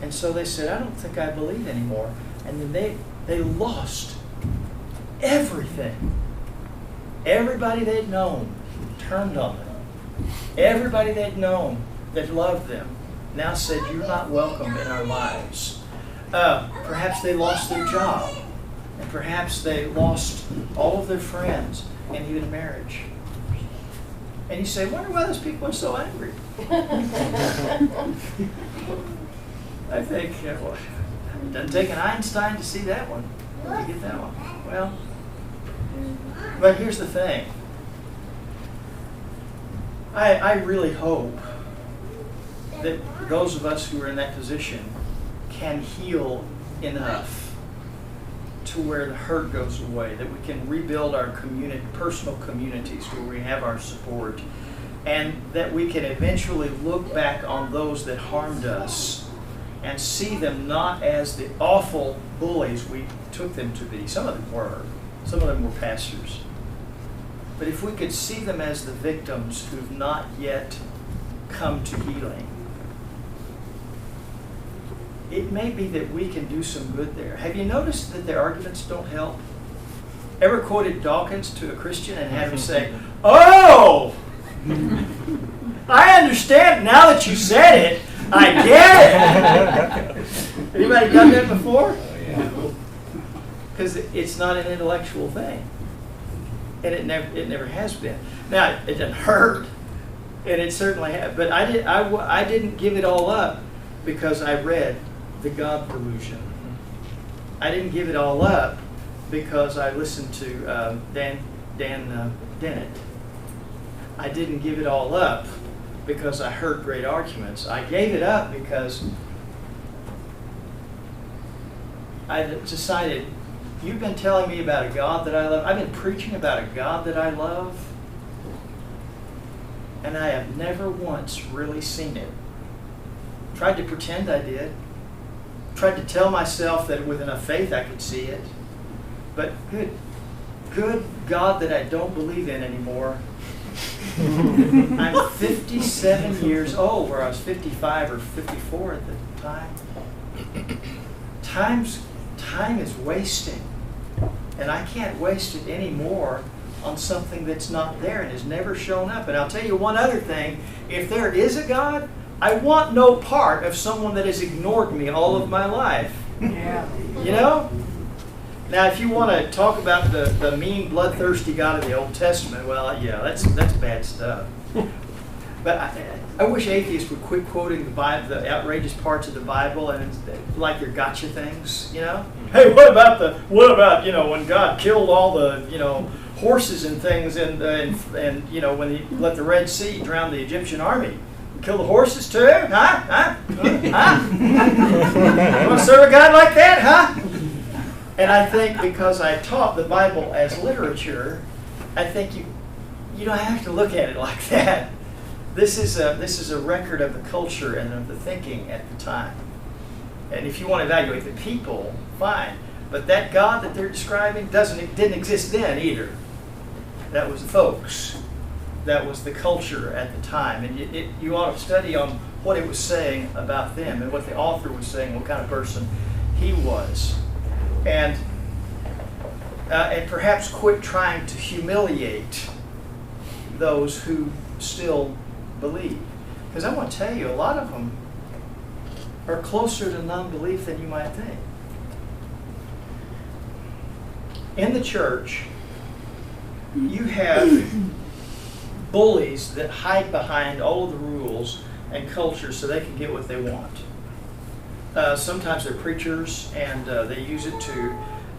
And so they said, I don't think I believe anymore. And then they lost everything. Everybody they'd known turned on them. Everybody they'd known that loved them now said, you're not welcome in our lives. Perhaps they lost their job. And perhaps they lost all of their friends and even marriage. And you say, wonder why those people are so angry. I think, well, it doesn't take an Einstein to see that one. To get that one. Well, but here's the thing. I really hope that those of us who are in that position can heal enough to where the hurt goes away, that we can rebuild our personal communities where we have our support, and that we can eventually look back on those that harmed us and see them not as the awful bullies we took them to be. Some of them were. Some of them were pastors. But if we could see them as the victims who've not yet come to healing, it may be that we can do some good there. Have you noticed that their arguments don't help? Ever quoted Dawkins to a Christian and had him say, oh, I understand now that you said it. I get it. Anybody done that before? Because it's not an intellectual thing. And it never has been. Now, it doesn't hurt. And it certainly has. But I didn't give it all up because I read The God Delusion. I didn't give it all up because I listened to Dan Dennett. I didn't give it all up because I heard great arguments. I gave it up because I decided, you've been telling me about a God that I love. I've been preaching about a God that I love, and I have never once really seen it. Tried to pretend I did. Tried to tell myself that with enough faith I could see it. But good God that I don't believe in anymore. I'm 57 years old, where I was 55 or 54 at the time. Time is wasting. And I can't waste it anymore on something that's not there and has never shown up. And I'll tell you one other thing. If there is a God, I want no part of someone that has ignored me all of my life. Yeah. You know? Now, if you want to talk about the mean, bloodthirsty God of the Old Testament, well, yeah, that's bad stuff. But I wish atheists would quit quoting the Bible, the outrageous parts of the Bible, and like your gotcha things, you know? Hey, what about when God killed all the, horses and things, and you know, when he let the Red Sea drown the Egyptian army. Kill the horses too? Huh? You want to serve a God like that? Huh? And I think because I taught the Bible as literature, I think you don't have to look at it like that. This is a record of the culture and of the thinking at the time. And if you want to evaluate the people, fine. But that God that they're describing didn't exist then either. That was the folks. That was the culture at the time. And you ought to study on what it was saying about them and what the author was saying, what kind of person he was. And perhaps quit trying to humiliate those who still believe. Because I want to tell you, a lot of them are closer to non-belief than you might think. In the church, you have bullies that hide behind all of the rules and culture so they can get what they want. Sometimes they're preachers, and they use it to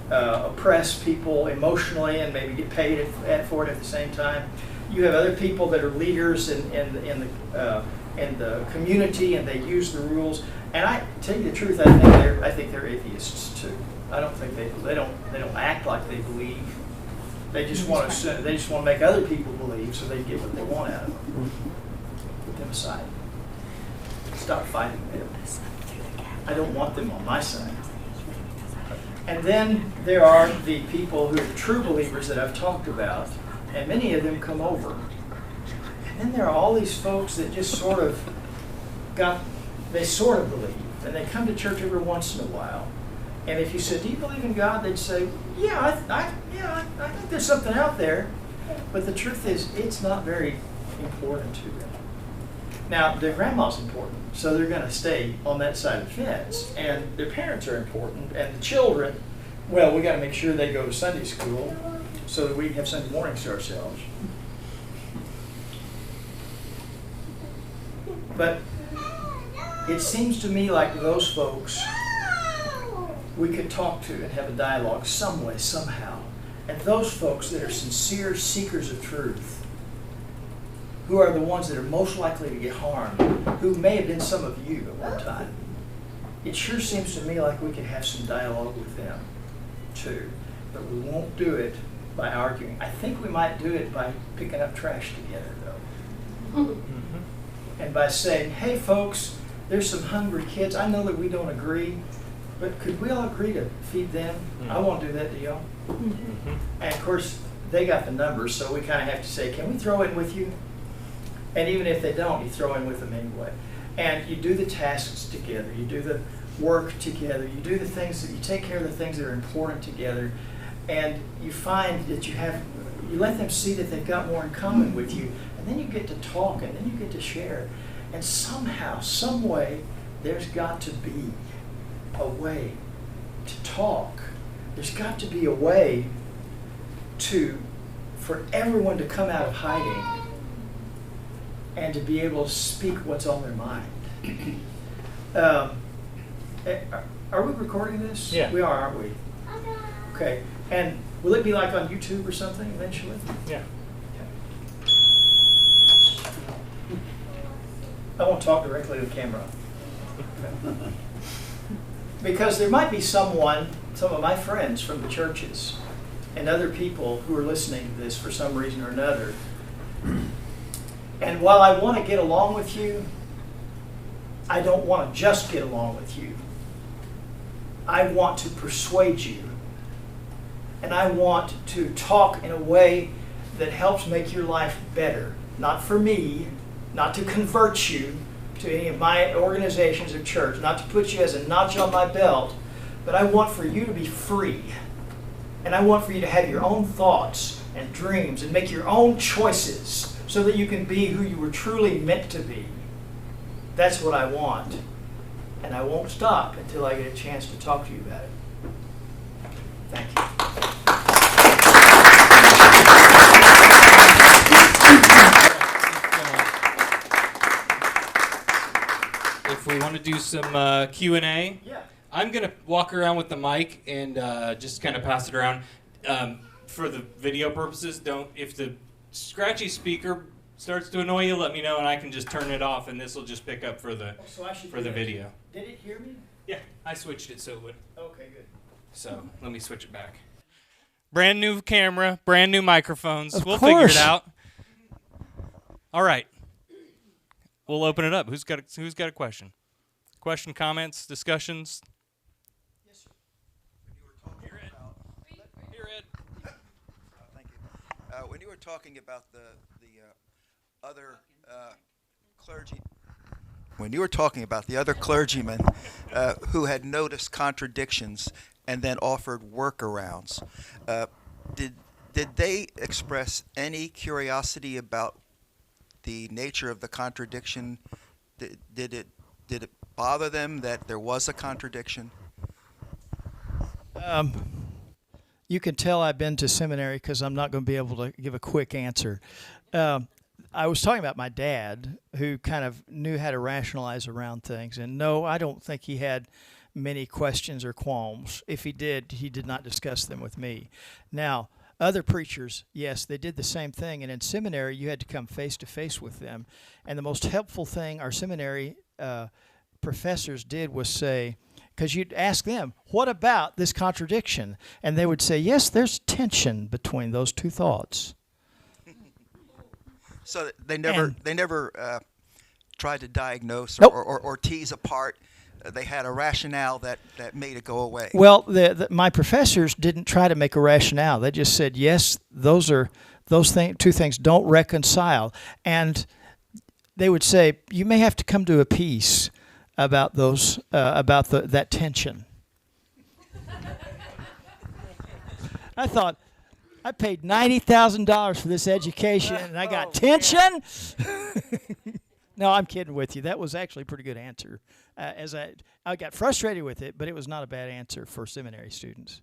oppress people emotionally and maybe get paid for it at the same time. You have other people that are leaders in the community, and they use the rules. And I tell you the truth, I think they're atheists too. I don't think they don't act like they believe. They just want to make other people believe so they get what they want out of them. Put them aside. Stop fighting them. I don't want them on my side. And then there are the people who are the true believers that I've talked about, and many of them come over. And then there are all these folks that just sort of believe, and they come to church every once in a while. And if you said, "Do you believe in God?" they'd say, "Yeah, I think there's something out there." But the truth is, it's not very important to them. Now, their grandma's important, so they're going to stay on that side of the fence. And their parents are important, and the children, well, we got to make sure they go to Sunday school so that we can have Sunday mornings to ourselves. But it seems to me like those folks we could talk to and have a dialogue some way, somehow. And those folks that are sincere seekers of truth, who are the ones that are most likely to get harmed, who may have been some of you at one time, it sure seems to me like we could have some dialogue with them too. But we won't do it by arguing. I think we might do it by picking up trash together, though. Mm-hmm. And by saying, "Hey folks, there's some hungry kids. I know that we don't agree, but could we all agree to feed them? Mm-hmm. I won't do that to y'all." Mm-hmm. And of course, they got the numbers, so we kind of have to say, "Can we throw in with you?" And even if they don't, you throw in with them anyway. And you do the tasks together. You do the work together. You do the things that you take care of the things that are important together. And you find that you let them see that they've got more in common with you. And then you get to talk, and then you get to share. And somehow, some way, there's got to be a way to talk. There's got to be a way for everyone to come out of hiding and to be able to speak what's on their mind. Are we recording this? Yeah. We are, aren't we? Okay. And will it be like on YouTube or something eventually? Yeah. Okay. I won't talk directly to the camera. Because there might be some of my friends from the churches and other people who are listening to this for some reason or another. And while I want to get along with you, I don't want to just get along with you. I want to persuade you. And I want to talk in a way that helps make your life better. Not for me, not to convert you to any of my organizations or church, not to put you as a notch on my belt, but I want for you to be free. And I want for you to have your own thoughts and dreams and make your own choices so that you can be who you were truly meant to be. That's what I want. And I won't stop until I get a chance to talk to you about it. Thank you. If we want to do some Q&A, Yeah. I'm going to walk around with the mic and just kind of pass it around. for the video purposes, don't, if the scratchy speaker starts to annoy you, let me know and I can just turn it off and this will just pick up for the video. Did it hear me? Yeah, I switched it so it would. Okay, good. So let me switch it back. Brand new camera, brand new microphones. Of We'll course. figure it out. All right. We'll open it up. Who's got a question? Question, comments, discussions? Yes, sir. When you were talking Here, Ed. thank you. When you were talking about the other clergy, when you were talking about the other clergymen who had noticed contradictions and then offered workarounds, did they express any curiosity about the nature of the contradiction? Did it bother them that there was a contradiction? You can tell I've been to seminary because I'm not going to be able to give a quick answer. I was talking about my dad, who kind of knew how to rationalize around things. And no, I don't think he had many questions or qualms. If he did not discuss them with me. Now, other preachers, yes, they did the same thing. And in seminary, you had to come face to face with them. And the most helpful thing our seminary professors did was say, because you'd ask them, what about this contradiction? And they would say, yes, there's tension between those two thoughts. So they never tried to diagnose Nope. or tease apart. They had a rationale that made it go away. Well, my professors didn't try to make a rationale. They just said, yes, those two things don't reconcile. And they would say, you may have to come to a peace about that tension. I thought, I paid $90,000 for this education, and I got tension? No, I'm kidding with you. That was actually a pretty good answer. I got frustrated with it, but it was not a bad answer for seminary students.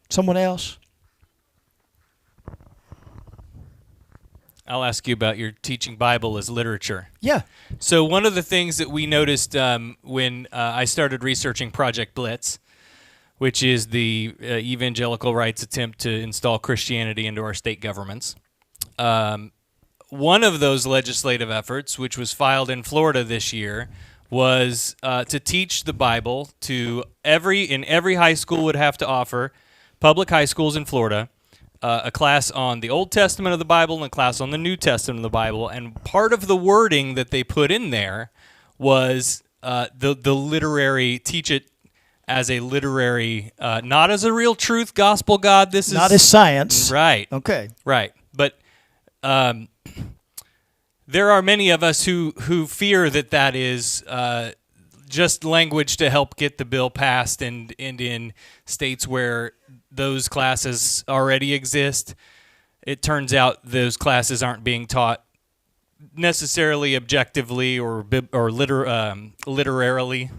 Someone else? I'll ask you about your teaching Bible as literature. Yeah. So one of the things that we noticed when I started researching Project Blitz, which is the evangelical right's attempt to install Christianity into our state governments, one of those legislative efforts, which was filed in Florida this year, was to teach the Bible to every high school would have to offer, public high schools in Florida, a class on the Old Testament of the Bible and a class on the New Testament of the Bible. And part of the wording that they put in there was the literary, teach it as a literary, not as a real truth, gospel God. This is not as science. Right. Okay. Right. But there are many of us who fear that is just language to help get the bill passed, and in states where those classes already exist, it turns out those classes aren't being taught necessarily objectively or literarily.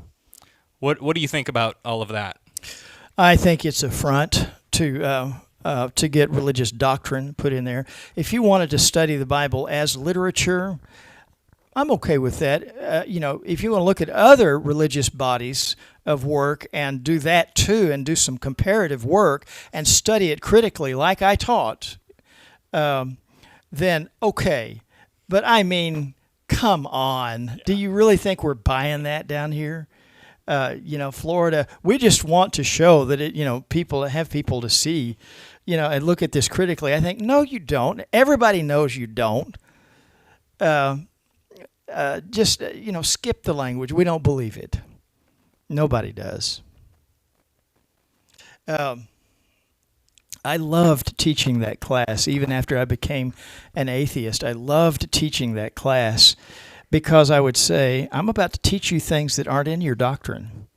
What do you think about all of that? I think it's a front to get religious doctrine put in there. If you wanted to study the Bible as literature, I'm okay with that. If you want to look at other religious bodies of work and do that too, and do some comparative work and study it critically, like I taught, then okay. But I mean, come on. Yeah. Do you really think we're buying that down here? Florida, we just want to show that people to see, and look at this critically. I think, no, you don't. Everybody knows you don't. Skip the language. We don't believe it. Nobody does. I loved teaching that class, even after I became an atheist. I loved teaching that class because I would say, I'm about to teach you things that aren't in your doctrine.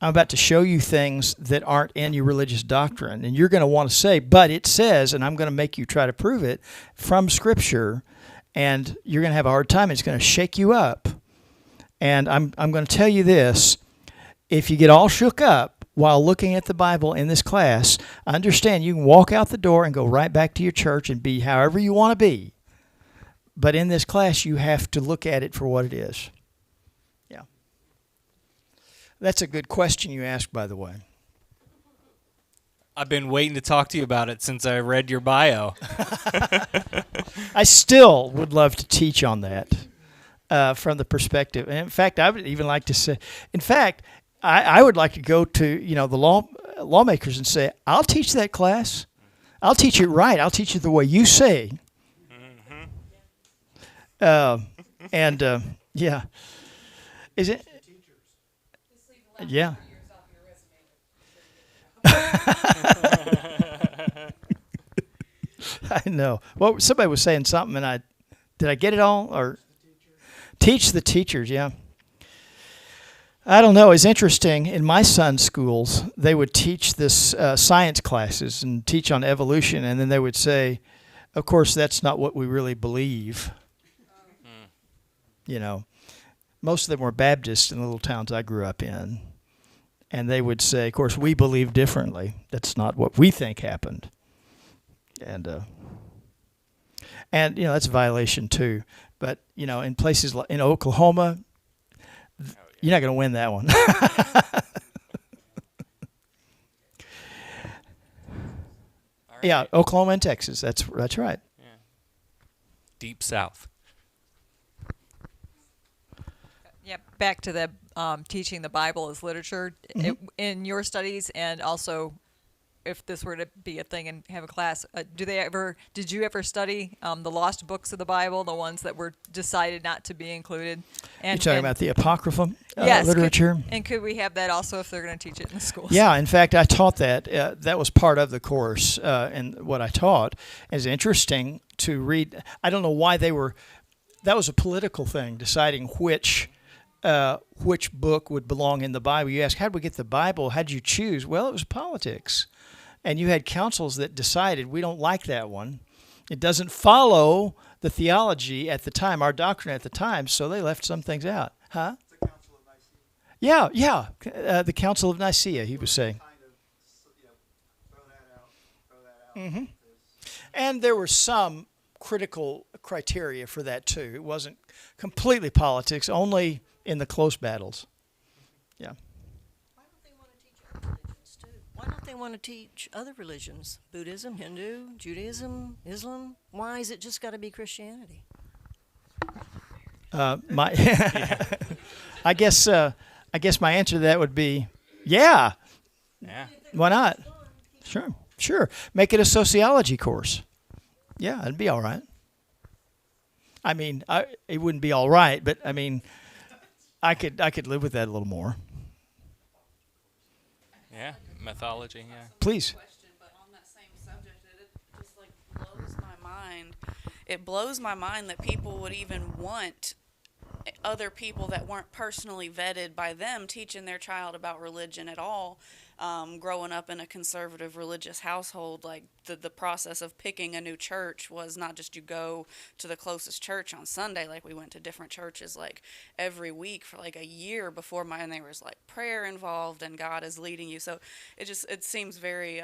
I'm about to show you things that aren't in your religious doctrine. And you're going to want to say, but it says, and I'm going to make you try to prove it from Scripture, and you're going to have a hard time. It's going to shake you up. And I'm going to tell you this. If you get all shook up while looking at the Bible in this class, understand you can walk out the door and go right back to your church and be however you want to be. But in this class, you have to look at it for what it is. Yeah. That's a good question you asked, by the way. I've been waiting to talk to you about it since I read your bio. I still would love to teach on that from the perspective. And in fact, I would even like to say, in fact, I would like to go to the lawmakers and say, I'll teach that class. I'll teach it right. I'll teach it the way you say. Yeah, is it? Yeah. I know. Well, somebody was saying something, and did I get it all? Or teach the teachers? Yeah. I don't know. It's interesting. In my son's schools, they would teach this science classes and teach on evolution, and then they would say, "Of course, that's not what we really believe." Most of them were Baptists in the little towns I grew up in, and they would say, "Of course, we believe differently. That's not what we think happened." And that's a violation too. But in places like in Oklahoma, you're not going to win that one. Yeah, Oklahoma and Texas. That's right. Yeah. Deep South. Yeah, back to the teaching the Bible as literature. In your studies, and also if this were to be a thing and have a class, did you ever study the lost books of the Bible, the ones that were decided not to be included? You're talking about the Apocrypha yes, literature? Could we have that also if they're going to teach it in the schools? Yeah, in fact, I taught that. That was part of the course, and what I taught is interesting to read. I don't know why that was a political thing, deciding which book would belong in the Bible. You ask, how did we get the Bible? How did you choose? Well, it was politics. And you had councils that decided, we don't like that one. It doesn't follow the theology at the time, our doctrine at the time, so they left some things out. Huh? The Council of Nicaea. Yeah. The Council of Nicaea, he was saying. Throw that out. Mm-hmm. And there were some critical criteria for that, too. It wasn't completely politics, only in the close battles. Yeah. Why don't they want to teach other religions too? Why don't they want to teach other religions? Buddhism, Hindu, Judaism, Islam? Why is it just got to be Christianity? I guess my answer to that would be, yeah. Yeah. Why not? Sure. Make it a sociology course. Yeah, it'd be all right. I mean, it wouldn't be all right, but I mean, I could live with that a little more. Yeah, mythology, yeah. Please. Question, but on that same subject, it just blows my mind. It blows my mind that people would even want other people that weren't personally vetted by them teaching their child about religion at all. Growing up in a conservative religious household, the process of picking a new church was not just you go to the closest church on Sunday. We went to different churches every week for a year before and there was prayer involved and God is leading you. So it seems very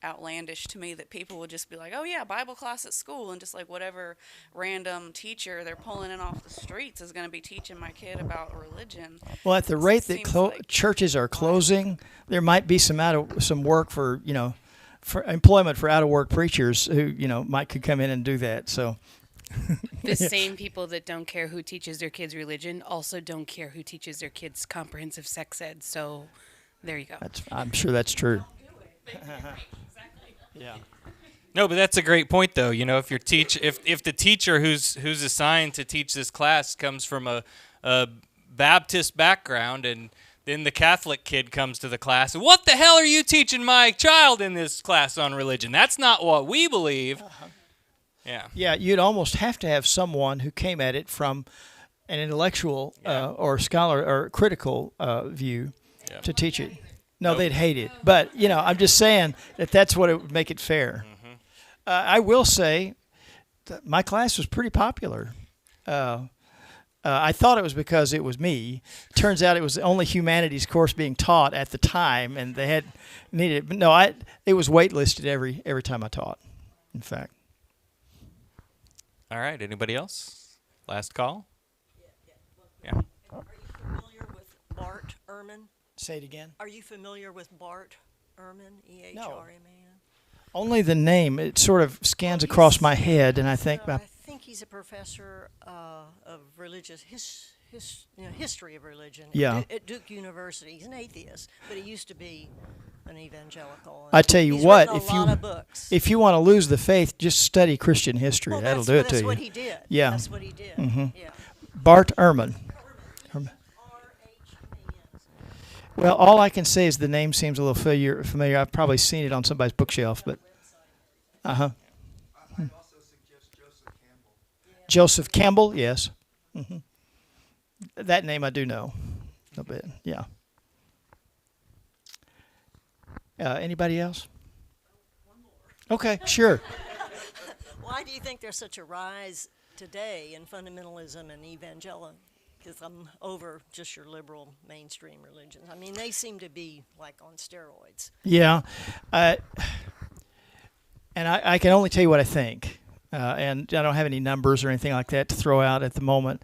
outlandish to me that people would just be like, oh yeah, Bible class at school, and just whatever random teacher they're pulling in off the streets is going to be teaching my kid about religion. Well, at the rate that churches are closing, there might be some work for for employment for out of work preachers who could come in and do that. So the same people that don't care who teaches their kids religion also don't care who teaches their kids comprehensive sex ed. So there you go. I'm sure that's true. Yeah. No, but that's a great point, though. If if the teacher who's assigned to teach this class comes from a Baptist background, and then the Catholic kid comes to the class, what the hell are you teaching my child in this class on religion? That's not what we believe. Yeah. Yeah, you'd almost have to have someone who came at it from an intellectual or scholar or critical view to teach it. No, they'd hate it. But, I'm just saying that's what it would make it fair. Mm-hmm. I will say that my class was pretty popular. I thought it was because it was me. Turns out it was the only humanities course being taught at the time, and they had needed it. But no, it was waitlisted every time I taught, in fact. All right. Anybody else? Last call? Yeah. Are you familiar with Bart Ehrman? Say it again. Are you familiar with Bart Ehrman, E-H-R-M-A-N? Only the name. It sort of scans across my head, and I think, I think he's a professor of religious history of religion Yeah. at Duke University. He's an atheist, but he used to be an evangelical. I tell you he's what, written if a you lot of books. if you want to lose the faith, just study Christian history. Well, That'll do it to That's you. what he did. Yeah. That's what he did. Yeah. Bart Ehrman. R-H-M-A-N. Well, all I can say is the name seems a little familiar. I've probably seen it on somebody's bookshelf, but I'd also suggest Joseph Campbell. Joseph Campbell, yes. That name I do know a bit. Yeah. Anybody else? Okay, sure. Why do you think there's such a rise today in fundamentalism and evangelical? Because I'm over just your liberal mainstream religions. I mean, they seem to be like on steroids. Yeah. And I can only tell you what I think. And I don't have any numbers or anything like that to throw out at the moment.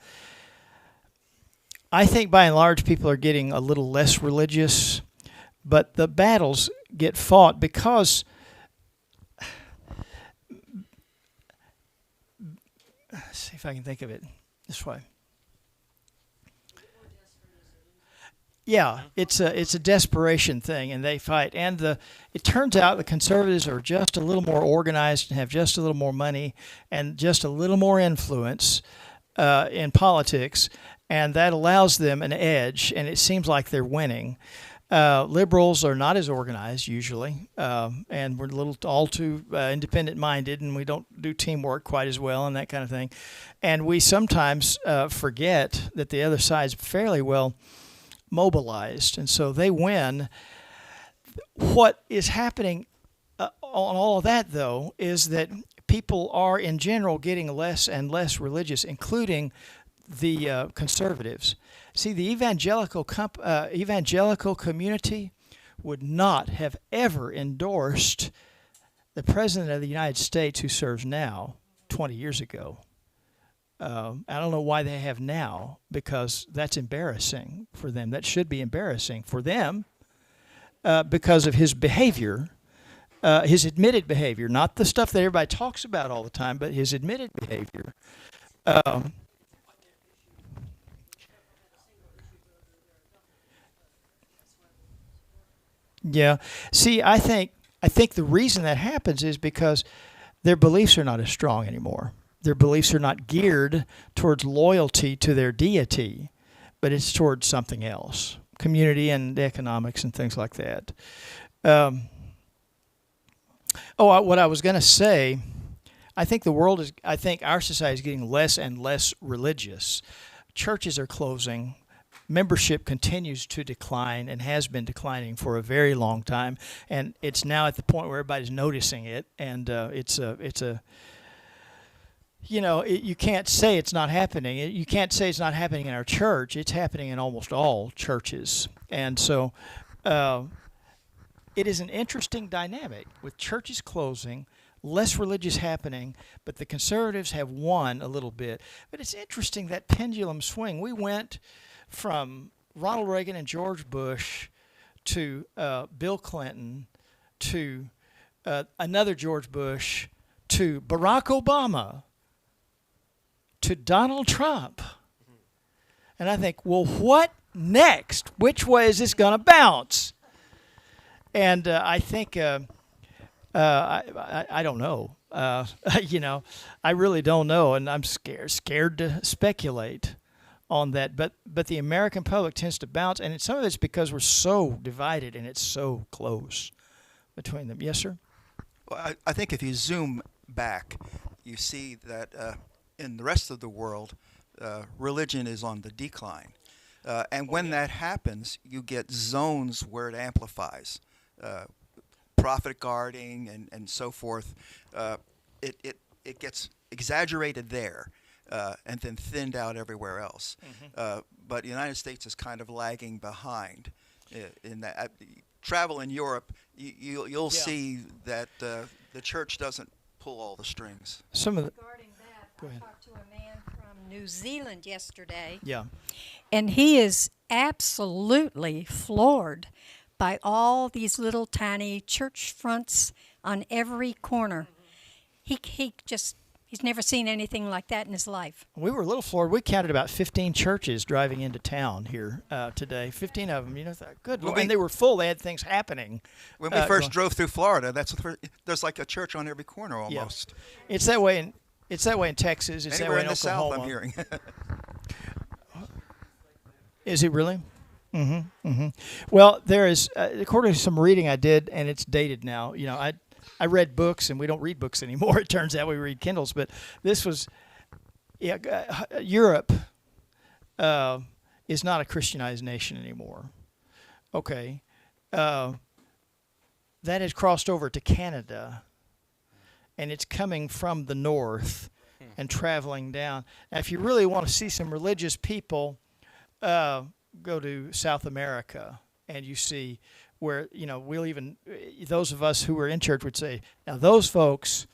I think by and large people are getting a little less religious, but the battles get fought because let's see if I can think of it this way. Yeah, it's a desperation thing, and they fight. And it turns out the conservatives are just a little more organized and have just a little more money and just a little more influence in politics, and that allows them an edge. And it seems like they're winning. Liberals are not as organized usually, and we're a little all too independent-minded, and we don't do teamwork quite as well and that kind of thing. And we sometimes forget that the other side's fairly well mobilized, and so they win. What is happening on all of that, though, is that people are in general getting less and less religious, including the conservatives. See, the evangelical community would not have ever endorsed the President of the United States who serves now 20 years ago. I don't know why they have now, because that's embarrassing for them. That should be embarrassing for them because of his behavior, his admitted behavior, not the stuff that everybody talks about all the time, but his admitted behavior. Yeah. See, I think the reason that happens is because their beliefs are not as strong anymore. Their beliefs are not geared towards loyalty to their deity, but it's towards something else, community and economics and things like that. What I was going to say, I think our society is getting less and less religious. Churches are closing. Membership continues to decline and has been declining for a very long time, and it's now at the point where everybody's noticing it, and you can't say it's not happening. You can't say it's not happening in our church. It's happening in almost all churches. And so it is an interesting dynamic with churches closing, less religious happening, but the conservatives have won a little bit. But it's interesting, that pendulum swing. We went from Ronald Reagan and George Bush to Bill Clinton to another George Bush to Barack Obama to Donald Trump. And I think, well, what next? Which way is this going to bounce? And I think, I don't know. I really don't know, and I'm scared to speculate on that. But the American public tends to bounce, and some of it's because we're so divided and it's so close between them. Yes, sir? Well, I think if you zoom back, you see that in the rest of the world, religion is on the decline. And when that happens, you get zones where it amplifies. Profit guarding and so forth. It gets exaggerated there and then thinned out everywhere else. Mm-hmm. But the United States is kind of lagging behind in that. Travel in Europe, you'll see that the church doesn't pull all the strings. Regarding that, I talked to a man from New Zealand yesterday. Yeah. And he is absolutely floored by all these little tiny church fronts on every corner. He's never seen anything like that in his life. We were a little floored. We counted about 15 churches driving into town here today. 15 of them. Good. And they were full. They had things happening. When we first drove through Florida, there's like a church on every corner almost. Yeah. It's that way in Texas. It's Anywhere that way in the Oklahoma. South, I'm hearing. Is it really? Mm-hmm. Mm-hmm. Well, there is, according to some reading I did, and it's dated now. I read books, and we don't read books anymore. It turns out we read Kindles. But this was, Europe is not a Christianized nation anymore. Okay. That has crossed over to Canada, and it's coming from the north and traveling down. Now, if you really want to see some religious people, go to South America, and you see where, those of us who were in church would say, now those folks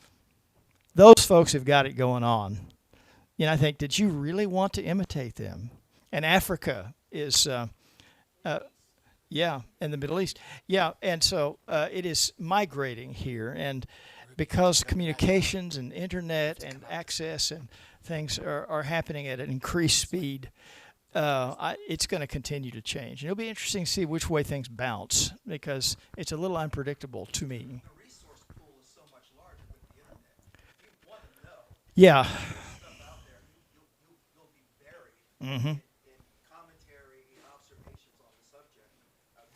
have got it going on. I think, did you really want to imitate them? And Africa is, in the Middle East. Yeah, and so it is migrating here. And because communications and internet and access and things are happening at an increased speed, it's going to continue to change. And it'll be interesting to see which way things bounce, because it's a little unpredictable to me. The resource pool is so much larger with the internet. If you want to know Yeah. stuff out there, you'll be buried in commentary, observations on the subject,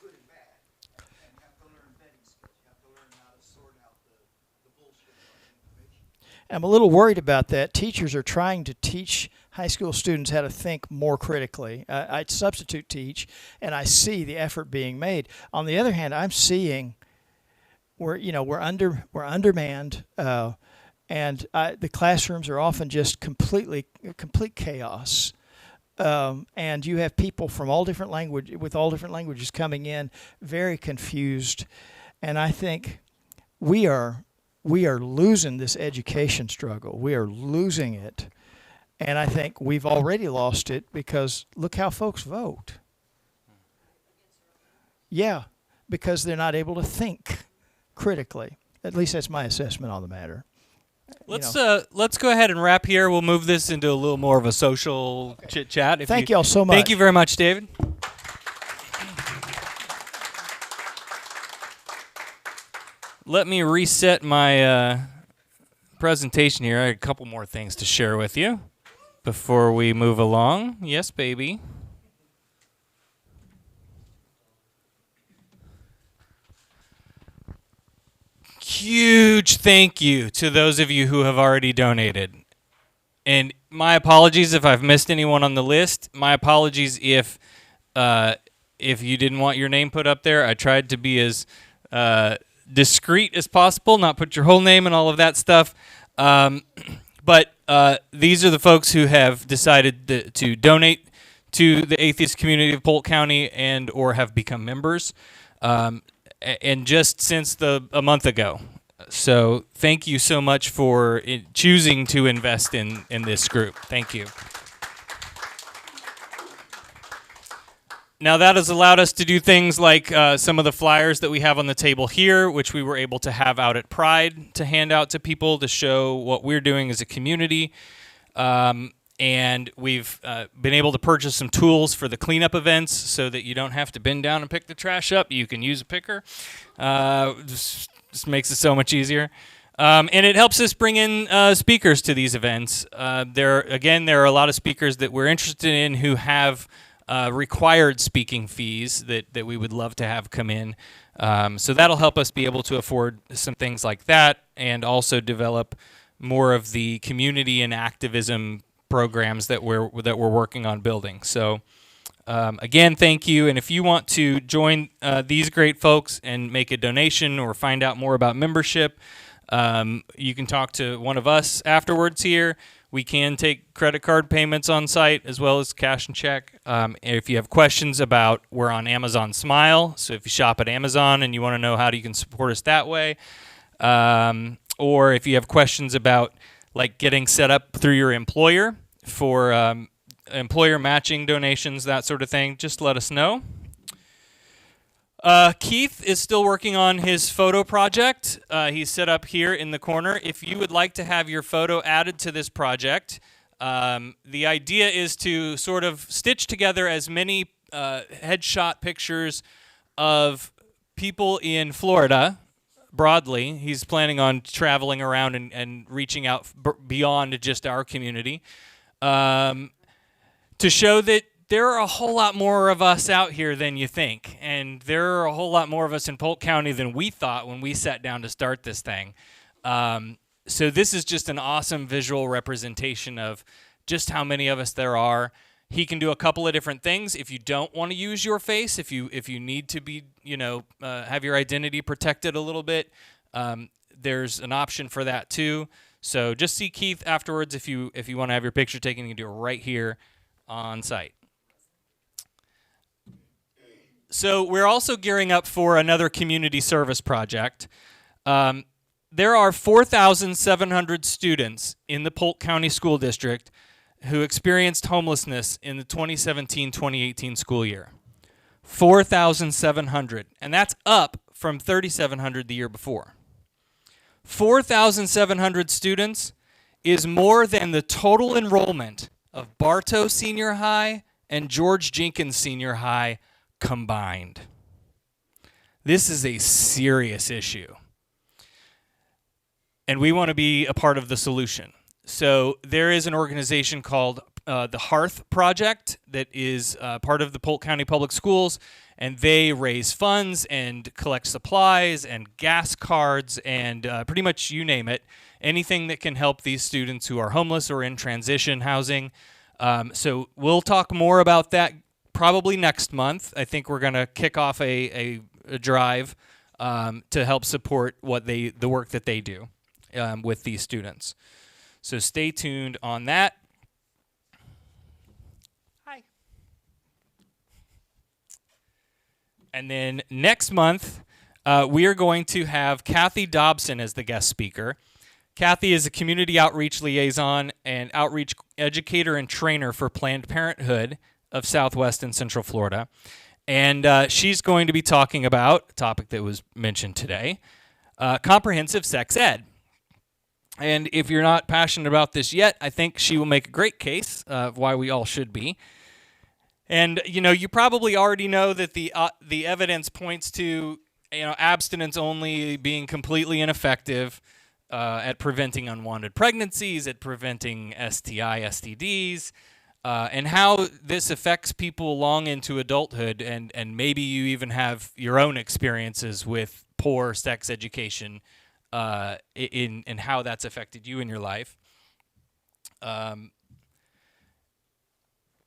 good and bad. And you have to learn vetting skills. You have to learn how to sort out the bullshit from the information. I'm a little worried about that. Teachers are trying to teach high school students how to think more critically. I substitute teach, and I see the effort being made. On the other hand, I'm seeing we're undermanned, and the classrooms are often just complete chaos. And you have people from all different languages coming in, very confused, and I think we are losing this education struggle. We are losing it. And I think we've already lost it, because look how folks vote. Yeah, because they're not able to think critically. At least that's my assessment on the matter. Let's go ahead and wrap here. We'll move this into a little more of a social chit chat. Thank you all so much. Thank you very much, David. Let me reset my presentation here. I had a couple more things to share with you before we move along. Yes, baby. Huge thank you to those of you who have already donated. And my apologies if I've missed anyone on the list. My apologies if you didn't want your name put up there. I tried to be as discreet as possible, not put your whole name and all of that stuff. But these are the folks who have decided to donate to the atheist community of Polk County and or have become members, and just since a month ago. So thank you so much for choosing to invest in this group. Thank you. Now that has allowed us to do things like some of the flyers that we have on the table here, which we were able to have out at Pride to hand out to people to show what we're doing as a community. And we've been able to purchase some tools for the cleanup events so that you don't have to bend down and pick the trash up. You can use a picker. Just makes it so much easier. And it helps us bring in speakers to these events. There are a lot of speakers that we're interested in who have required speaking fees that we would love to have come in. So that'll help us be able to afford some things like that, and also develop more of the community and activism programs that we're working on building. So again, thank you. And if you want to join these great folks and make a donation or find out more about membership, you can talk to one of us afterwards here. We can take credit card payments on site as well as cash and check. If you have questions we're on Amazon Smile, so if you shop at Amazon and you want to know how you can support us that way, or if you have questions about like getting set up through your employer for employer matching donations, that sort of thing, just let us know. Keith is still working on his photo project. He's set up here in the corner. If you would like to have your photo added to this project, the idea is to sort of stitch together as many headshot pictures of people in Florida broadly. He's planning on traveling around and reaching out beyond just our community to show that there are a whole lot more of us out here than you think. And there are a whole lot more of us in Polk County than we thought when we sat down to start this thing. So this is just an awesome visual representation of just how many of us there are. He can do a couple of different things. If you don't want to use your face, if you need to be, have your identity protected a little bit, there's an option for that too. So just see Keith afterwards if you want to have your picture taken. You can do it right here on site. So we're also gearing up for another community service project. There are 4,700 students in the Polk County School District who experienced homelessness in the 2017-2018 school year. 4,700, and that's up from 3,700 the year before. 4,700 students is more than the total enrollment of Bartow Senior High and George Jenkins Senior High combined. This is a serious issue. And we want to be a part of the solution. So there is an organization called the Hearth Project that is part of the Polk County Public Schools, and they raise funds and collect supplies and gas cards and pretty much you name it, anything that can help these students who are homeless or in transition housing. So we'll talk more about that probably next month. I think we're going to kick off a drive to help support the work that they do with these students. So stay tuned on that. Hi. And then next month, we are going to have Kathy Dobson as the guest speaker. Kathy is a community outreach liaison and outreach educator and trainer for Planned Parenthood of Southwest and Central Florida. And she's going to be talking about a topic that was mentioned today, comprehensive sex ed. And if you're not passionate about this yet, I think she will make a great case of why we all should be. And, you probably already know that the evidence points to, abstinence only being completely ineffective at preventing unwanted pregnancies, at preventing STI, STDs, and how this affects people long into adulthood. And maybe you even have your own experiences with poor sex education in how that's affected you in your life. And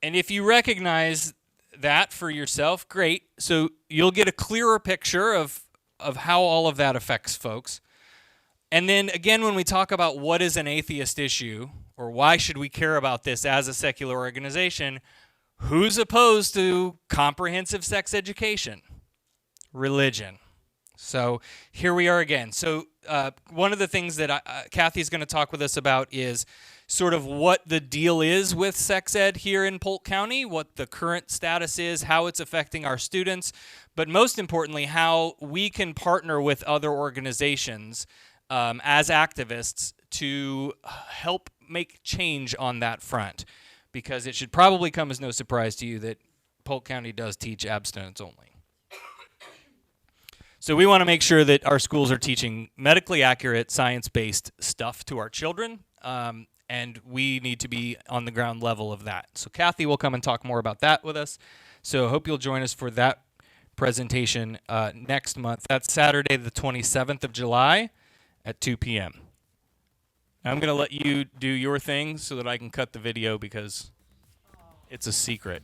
if you recognize that for yourself, great. So you'll get a clearer picture of how all of that affects folks. And then again, when we talk about what is an atheist issue, or why should we care about this as a secular organization, who's opposed to comprehensive sex education? Religion. So here we are again. So one of the things that Kathy's going to talk with us about is sort of what the deal is with sex ed here in Polk County, what the current status is, how it's affecting our students, but most importantly, how we can partner with other organizations as activists to help make change on that front. Because it should probably come as no surprise to you that Polk County does teach abstinence only. So we want to make sure that our schools are teaching medically accurate, science-based stuff to our children, and we need to be on the ground level of that. So Kathy will come and talk more about that with us. So I hope you'll join us for that presentation next month. That's Saturday, the 27th of July at 2 p.m. I'm going to let you do your thing so that I can cut the video because it's a secret.